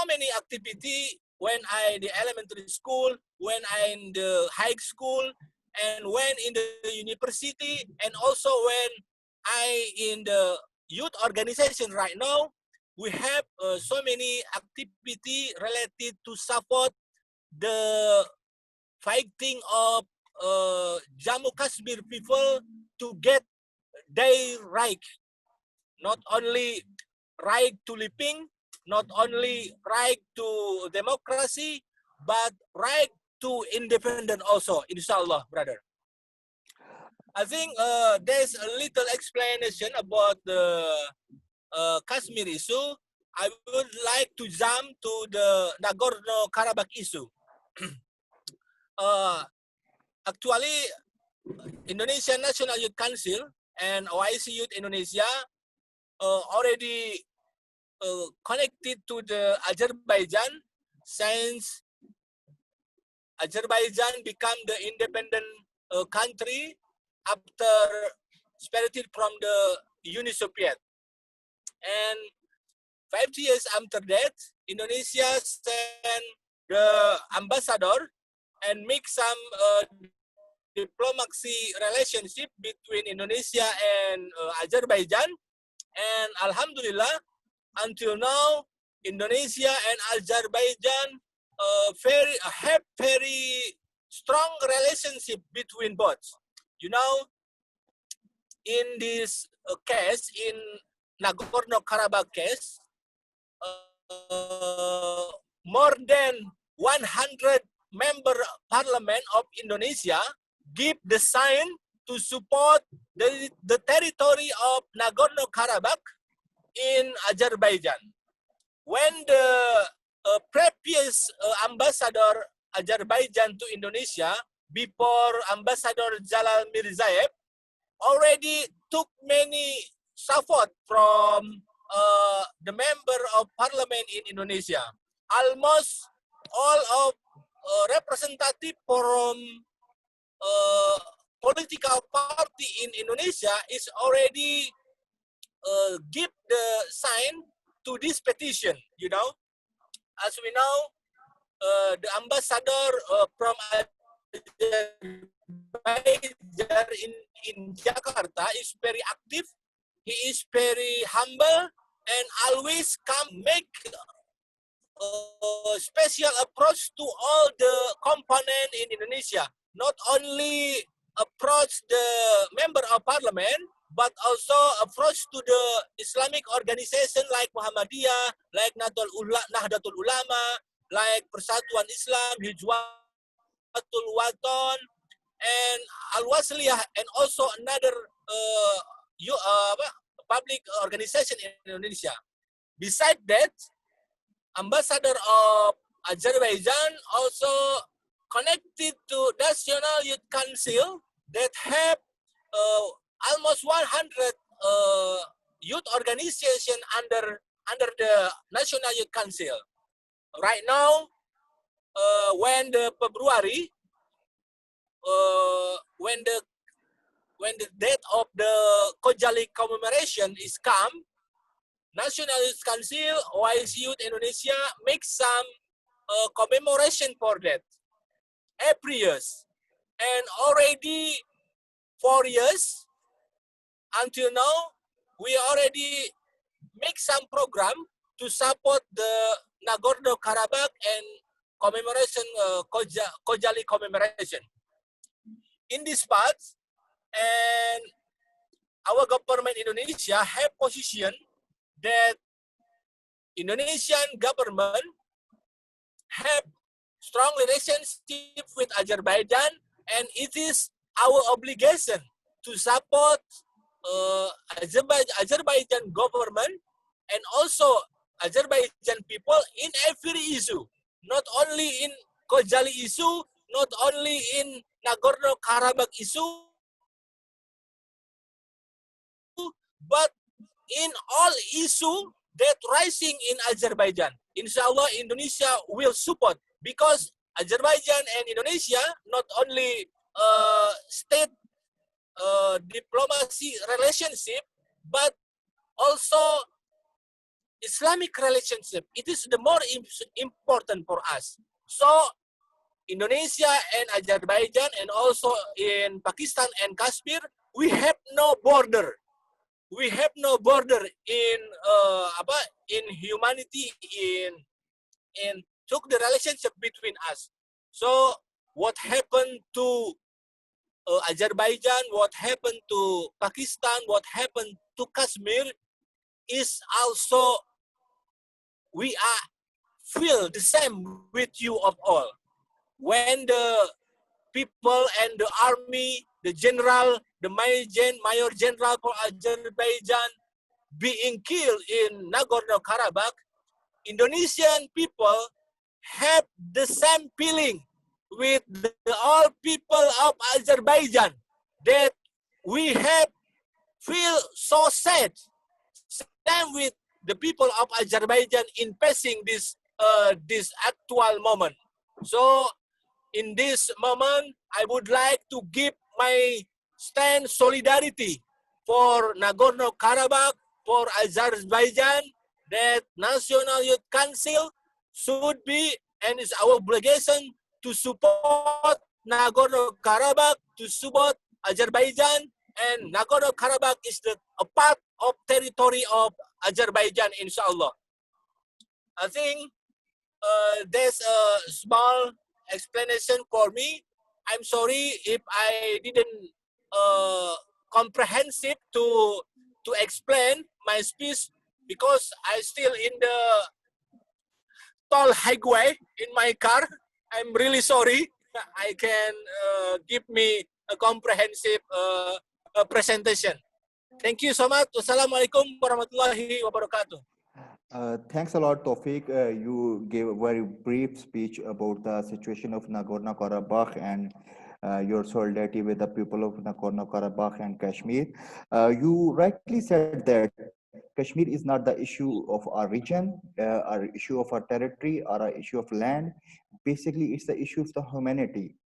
many activity when I in the elementary school, when I in the high school, and when in the university, and also when I in the youth organization right now, we have so many activity related to support the fighting of Jammu Kashmir people to get their right, not only right to living, not only right to democracy, but right to independent also, inshallah, brother. I think there's a little explanation about the Kashmir issue. I would like to jump to the Nagorno-Karabakh issue. Actually, Indonesian National Youth Council and OIC Youth Indonesia already connected to the Azerbaijan since Azerbaijan became the independent country after separated from the Union Soviet. And 5 years after that, Indonesia sent the ambassador and make some diplomacy relationship between Indonesia and Azerbaijan. And alhamdulillah, until now, Indonesia and Azerbaijan have very strong relationship between both. You know, in this case, in Nagorno-Karabakh case, more than 100 member parliament of Indonesia give the sign to support the territory of Nagorno-Karabakh in Azerbaijan. When the previous ambassador Azerbaijan to Indonesia, before Ambassador Jalal Mirzaev, already took many support from the member of parliament in Indonesia. Almost all of representative from political party in Indonesia is already give the sign to this petition. You know, as we know, the ambassador from Azerbaijan in Jakarta is very active. He is very humble and always come make special approach to all the component in Indonesia. Not only approach the member of parliament, but also approach to the Islamic organization like Muhammadiyah, like Nahdlatul Ulama, like Persatuan Islam, Hizbatul Waton, and Al-Wasliyah, and also another public organization in Indonesia. Besides that, ambassador of Azerbaijan also connected to National Youth Council that have almost 100 youth organization under the National Youth Council. Right now, when the February, when the date of the Kojali commemoration is come, National Youth Council, YC Youth Indonesia makes some commemoration for that every year. And already 4 years until now, we already make some program to support the Nagorno-Karabakh and commemoration, Kojali commemoration. In this part, and our government Indonesia have position that Indonesian government have strong relationship with Azerbaijan, and it is our obligation to support Azerbaijan government and also Azerbaijan people in every issue, not only in Kojali issue, not only in Nagorno-Karabakh issue, but in all issue that rising in Azerbaijan. Inshallah, Indonesia will support, because Azerbaijan and Indonesia not only state diplomacy relationship, but also Islamic relationship. It is the more important for us. So Indonesia and Azerbaijan, and also in Pakistan and Kashmir, we have no border. We have no border in humanity, in took the relationship between us. So what happened to Azerbaijan, what happened to Pakistan, what happened to Kashmir is also, we are feel the same with you of all. When the people and the army, the general, the major general for Azerbaijan being killed in Nagorno-Karabakh, Indonesian people have the same feeling with all people of Azerbaijan, that we have feel so sad. Same with the people of Azerbaijan in facing this actual moment. So in this moment, I would like to give my stand solidarity for Nagorno-Karabakh, for Azerbaijan, that National Youth Council should be, and it's our obligation to support Nagorno-Karabakh, to support Azerbaijan, and Nagorno-Karabakh is a part of territory of Azerbaijan, inshallah. I think there's a small explanation for me. I'm sorry if I didn't comprehensive to explain my speech, because I still in the tall highway in my car. I'm really sorry. I can give me a comprehensive presentation. Thank you so much. Wassalamualaikum warahmatullahi wabarakatuh. Thanks a lot, Taufiq. You gave a very brief speech about the situation of Nagorno-Karabakh and your solidarity with the people of Nagorno-Karabakh and Kashmir. You rightly said that Kashmir is not the issue of our region, our issue of our territory, or our issue of land. Basically, it's the issue of the humanity.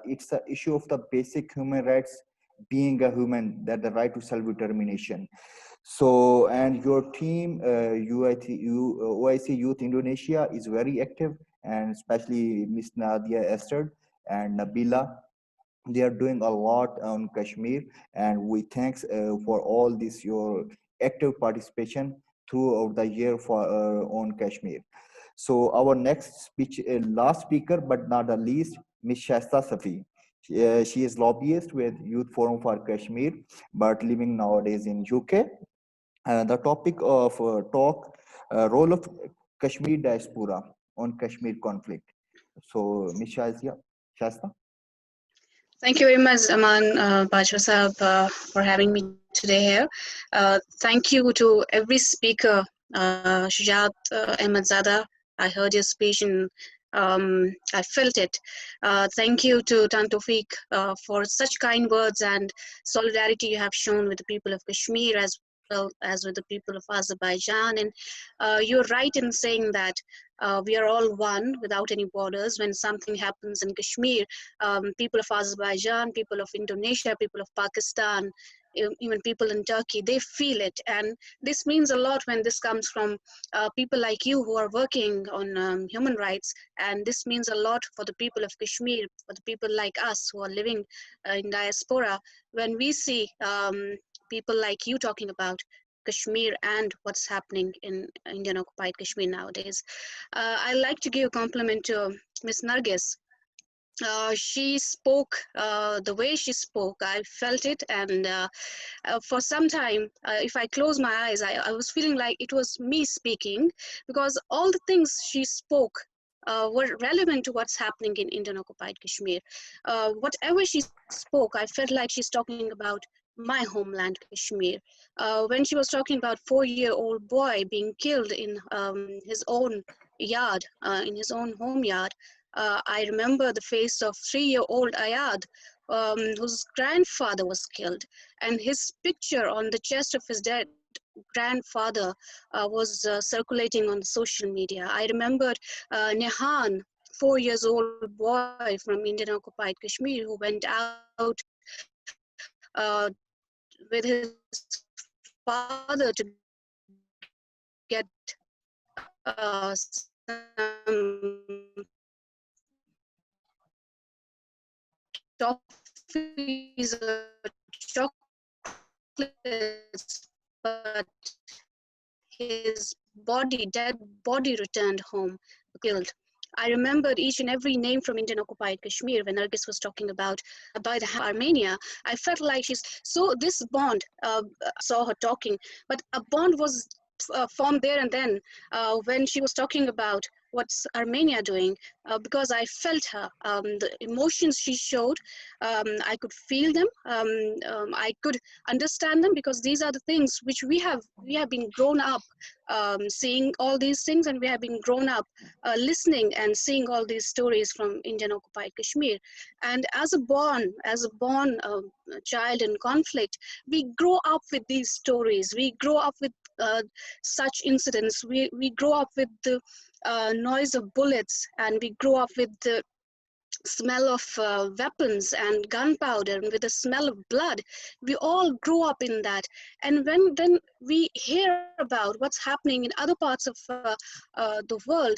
It's the issue of the basic human rights, being a human, that the right to self-determination. So, and your team, OIC Youth Indonesia is very active, and especially Miss Nadia Esther and Nabila, they are doing a lot on Kashmir, and we thanks for all this your active participation throughout the year for on Kashmir. So our next speech, last speaker but not the least, Ms. Shasta Safi. She is lobbyist with Youth Forum for Kashmir, but living nowadays in UK. The topic of talk, role of Kashmir diaspora on Kashmir conflict. So, Ms. Shasta. Thank you very much, Aman Bajwa Sahab, for having me today here. Thank you to every speaker, Shujat Ahmed Zada. I heard your speech and I felt it. Thank you to Taufiq for such kind words and solidarity you have shown with the people of Kashmir as well as with the people of Azerbaijan. And you're right in saying that we are all one without any borders. When something happens in Kashmir, people of Azerbaijan, people of Indonesia, people of Pakistan, even people in Turkey, they feel it. And this means a lot when this comes from people like you who are working on human rights. And this means a lot for the people of Kashmir, for the people like us who are living in diaspora. When we see people like you talking about Kashmir and what's happening in Indian occupied Kashmir nowadays. I like to give a compliment to Ms. Nargiz. She spoke the way she spoke. I felt it, and for some time, if I close my eyes, I was feeling like it was me speaking, because all the things she spoke were relevant to what's happening in Indian occupied Kashmir. Whatever she spoke, I felt like she's talking about my homeland, Kashmir. When she was talking about 4-year-old boy being killed in his own yard, in his own home yard, I remember the face of 3-year-old Ayad, whose grandfather was killed, and his picture on the chest of his dead grandfather was circulating on social media. I remembered Nehan, 4 years old boy from Indian occupied Kashmir, who went out with his father to get some toffees or chocolates, but his dead body returned home killed. I remembered each and every name from Indian occupied Kashmir when Nargiz was talking about the Armenia. I felt like so this bond, saw her talking, but a bond was formed there and then when she was talking about what's Armenia doing, because I felt her, the emotions she showed, I could feel them, I could understand them, because these are the things which we have been grown up seeing all these things, and we have been grown up listening and seeing all these stories from Indian occupied Kashmir. And as a born child in conflict, we grow up with these stories, we grow up with such incidents, we grow up with the noise of bullets, and we grow up with the smell of weapons and gunpowder, and with the smell of blood. We all grow up in that, and when then we hear about what's happening in other parts of the world,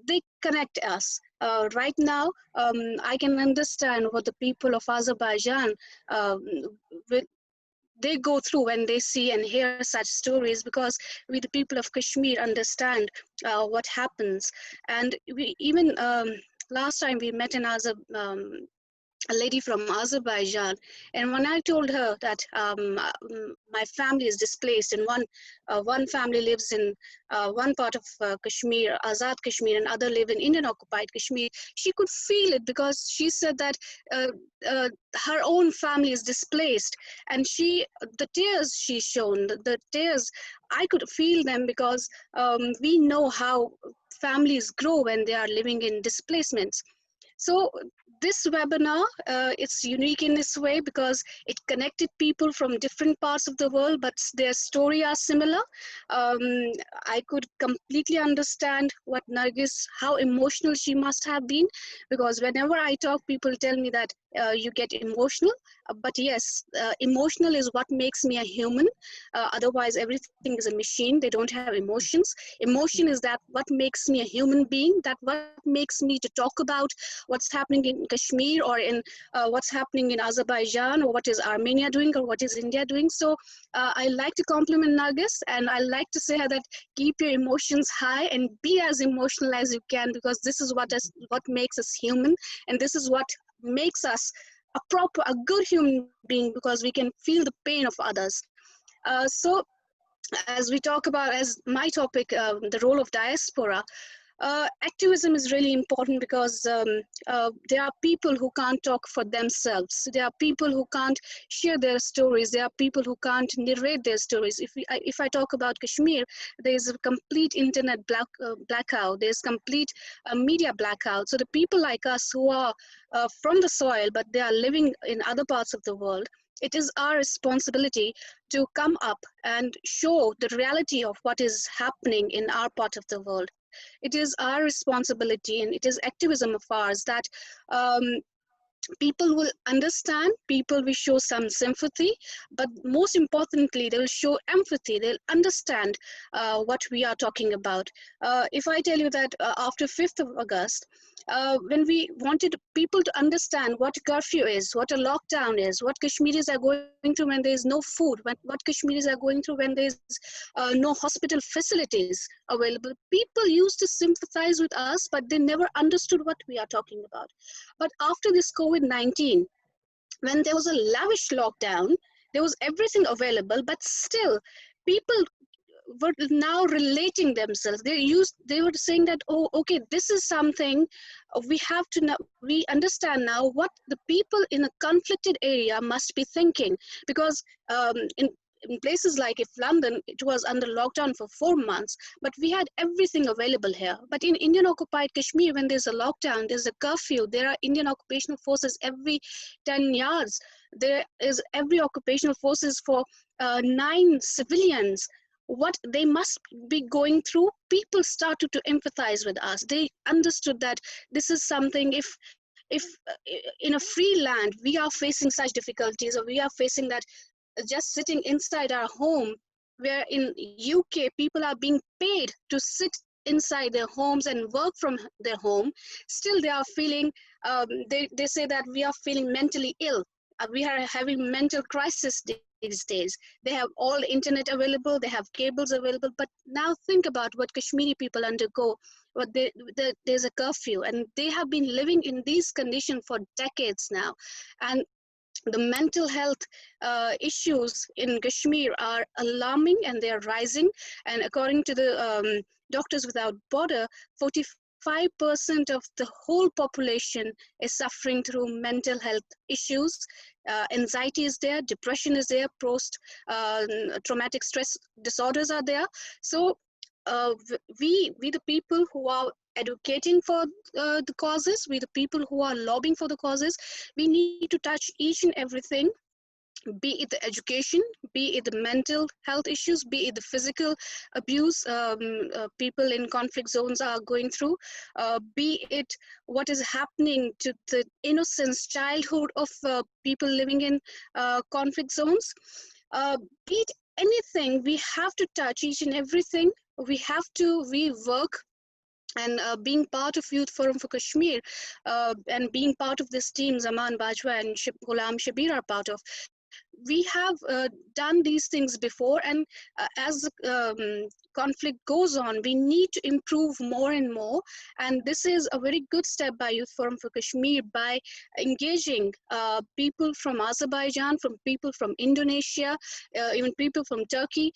they connect us. Right now, I can understand what the people of Azerbaijan they go through when they see and hear such stories, because we, the people of Kashmir, understand what happens. And we even last time we met in a lady from Azerbaijan, and when I told her that my family is displaced, and one family lives in one part of Kashmir, Azad Kashmir, and other live in Indian occupied Kashmir, she could feel it, because she said that her own family is displaced, and the tears she shown, the tears, I could feel them, because we know how families grow when they are living in displacements. So this webinar, it's unique in this way because it connected people from different parts of the world, but their story are similar. I could completely understand what Nargiz, how emotional she must have been, because whenever I talk, people tell me that you get emotional. But yes, emotional is what makes me a human. Otherwise, everything is a machine. They don't have emotions. Emotion is that what makes me a human being, that what makes me to talk about what's happening in Kashmir, or in what's happening in Azerbaijan, or what is Armenia doing, or what is India doing. So I like to compliment Nargiz, and I like to say that keep your emotions high and be as emotional as you can, because this is what makes us human, and this is what makes us a good human being, because we can feel the pain of others. So as we talk about, as my topic, the role of diaspora, activism is really important because there are people who can't talk for themselves. There are people who can't share their stories. There are people who can't narrate their stories. If I talk about Kashmir, there is a complete internet blackout. There's complete media blackout. So the people like us who are from the soil, but they are living in other parts of the world, it is our responsibility to come up and show the reality of what is happening in our part of the world. It is our responsibility, and it is activism of ours, that people will understand, people will show some sympathy, but most importantly, they will show empathy. They'll understand what we are talking about. If I tell you that after 5th of August, when we wanted people to understand what curfew is, what a lockdown is, what Kashmiris are going through when there is no food, what Kashmiris are going through when there is no hospital facilities available, people used to sympathize with us, but they never understood what we are talking about. But after this COVID-19, when there was a lavish lockdown, there was everything available, but still people were now relating themselves. They were saying that, oh, okay, this is something we have to know. We understand now what the people in a conflicted area must be thinking, because in places like London, it was under lockdown for 4 months, but we had everything available here. But in Indian occupied Kashmir, when there's a lockdown, there's a curfew, there are Indian occupational forces every 10 yards. There is every occupational forces for 9 civilians. What they must be going through, people started to empathize with us. They understood that this is something, if in a free land we are facing such difficulties, or we are facing that just sitting inside our home, where in UK people are being paid to sit inside their homes and work from their home, still they are feeling, they say that we are feeling mentally ill. We are having mental crisis these days. They have all internet available, they have cables available, but now think about what Kashmiri people undergo. There's a curfew, and they have been living in these conditions for decades now. And the mental health issues in Kashmir are alarming, and they are rising. And according to the Doctors Without Border, 45% of the whole population is suffering through mental health issues. Anxiety is there, depression is there, post-traumatic stress disorders are there. So we the people who are advocating for the causes, we the people who are lobbying for the causes, we need to touch each and everything, be it the education, be it the mental health issues, be it the physical abuse people in conflict zones are going through, be it what is happening to the innocence, childhood of people living in conflict zones, be it anything. We have to touch each and everything. We have to rework. And being part of Youth Forum for Kashmir, and being part of this team, Zaman Bajwa and Ghulam Shabir are part of, we have done these things before, and as the conflict goes on, we need to improve more and more. And this is a very good step by Youth Forum for Kashmir, by engaging people from Azerbaijan, from people from Indonesia, even people from Turkey,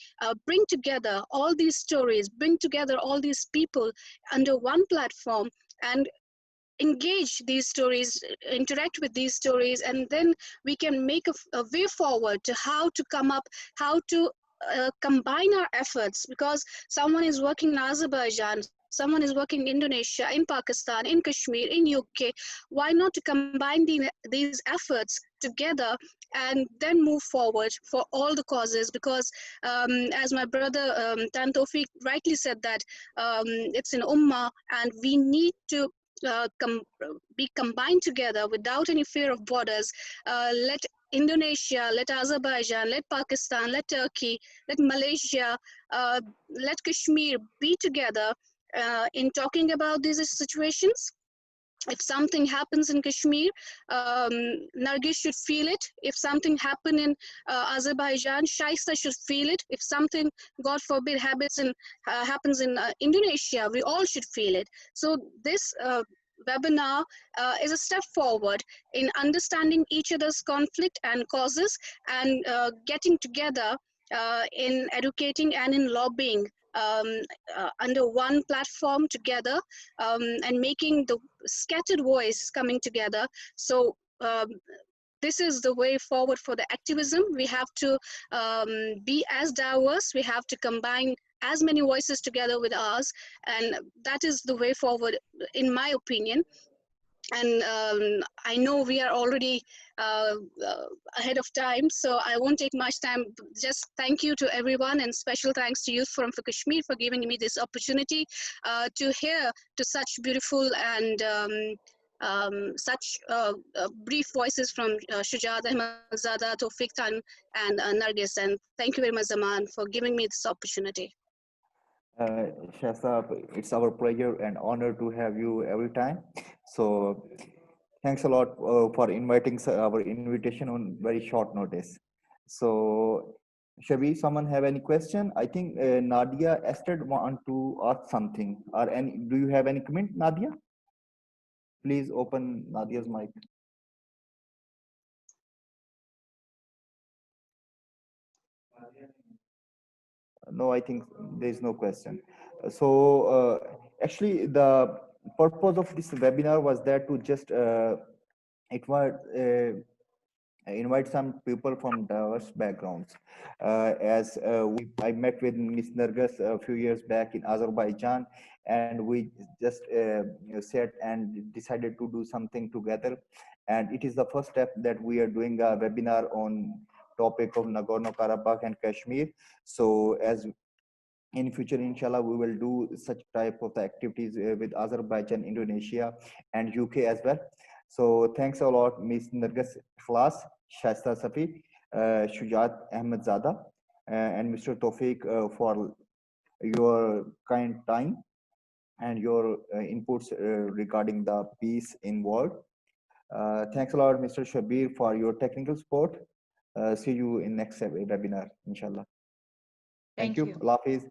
bring together all these stories, bring together all these people under one platform, and engage these stories, interact with these stories, and then we can make a way forward to how to come up, how to combine our efforts, because someone is working in Azerbaijan, someone is working in Indonesia, in Pakistan, in Kashmir, in UK, why not to combine these efforts together and then move forward for all the causes? Because as my brother Taufiq rightly said that it's an ummah, and we need to be combined together without any fear of borders. Let Indonesia, let Azerbaijan, let Pakistan, let Turkey, let Malaysia, let Kashmir be together in talking about these situations. If something happens in Kashmir, Nargiz should feel it. If something happened in Azerbaijan, Shaista should feel it. If something, God forbid, happens in Indonesia, we all should feel it. So this webinar is a step forward in understanding each other's conflict and causes, and getting together in educating and in lobbying under one platform together, and making the scattered voice coming together. So this is the way forward for the activism. We have to be as diverse. We have to combine as many voices together with ours, and that is the way forward, in my opinion. And I know we are already ahead of time, so I won't take much time. Just thank you to everyone, and special thanks to Youth Forum for Kashmir for giving me this opportunity to hear to such beautiful and such brief voices from Shujaat Ahmadzada, Taufiq Tan, and Nargiz. And thank you very much, Zaman, for giving me this opportunity. Shaista, it's our pleasure and honor to have you every time. So thanks a lot for inviting our invitation on very short notice. So Shabi, someone have any question? I think Nadia Esther want to ask something. Or any? Do you have any comment, Nadia? Please open Nadia's mic. No, I think there is no question. So actually, the purpose of this webinar was that to just invite some people from diverse backgrounds. I met with Ms. Nargiz a few years back in Azerbaijan, and we just sat and decided to do something together. And it is the first step that we are doing a webinar on topic of Nagorno-Karabakh and Kashmir. So as in future, inshallah, we will do such type of activities with Azerbaijan, Indonesia, and UK as well. So thanks a lot, Ms. Nargiz Ikhlas, Shaista Safi, Shujaat Ahmadzada, and Mr. Taufiq for your kind time and your inputs regarding the peace in world. Thanks a lot, Mr. Shabir, for your technical support. See you in next webinar, inshallah. Thank you. Allah Hafiz.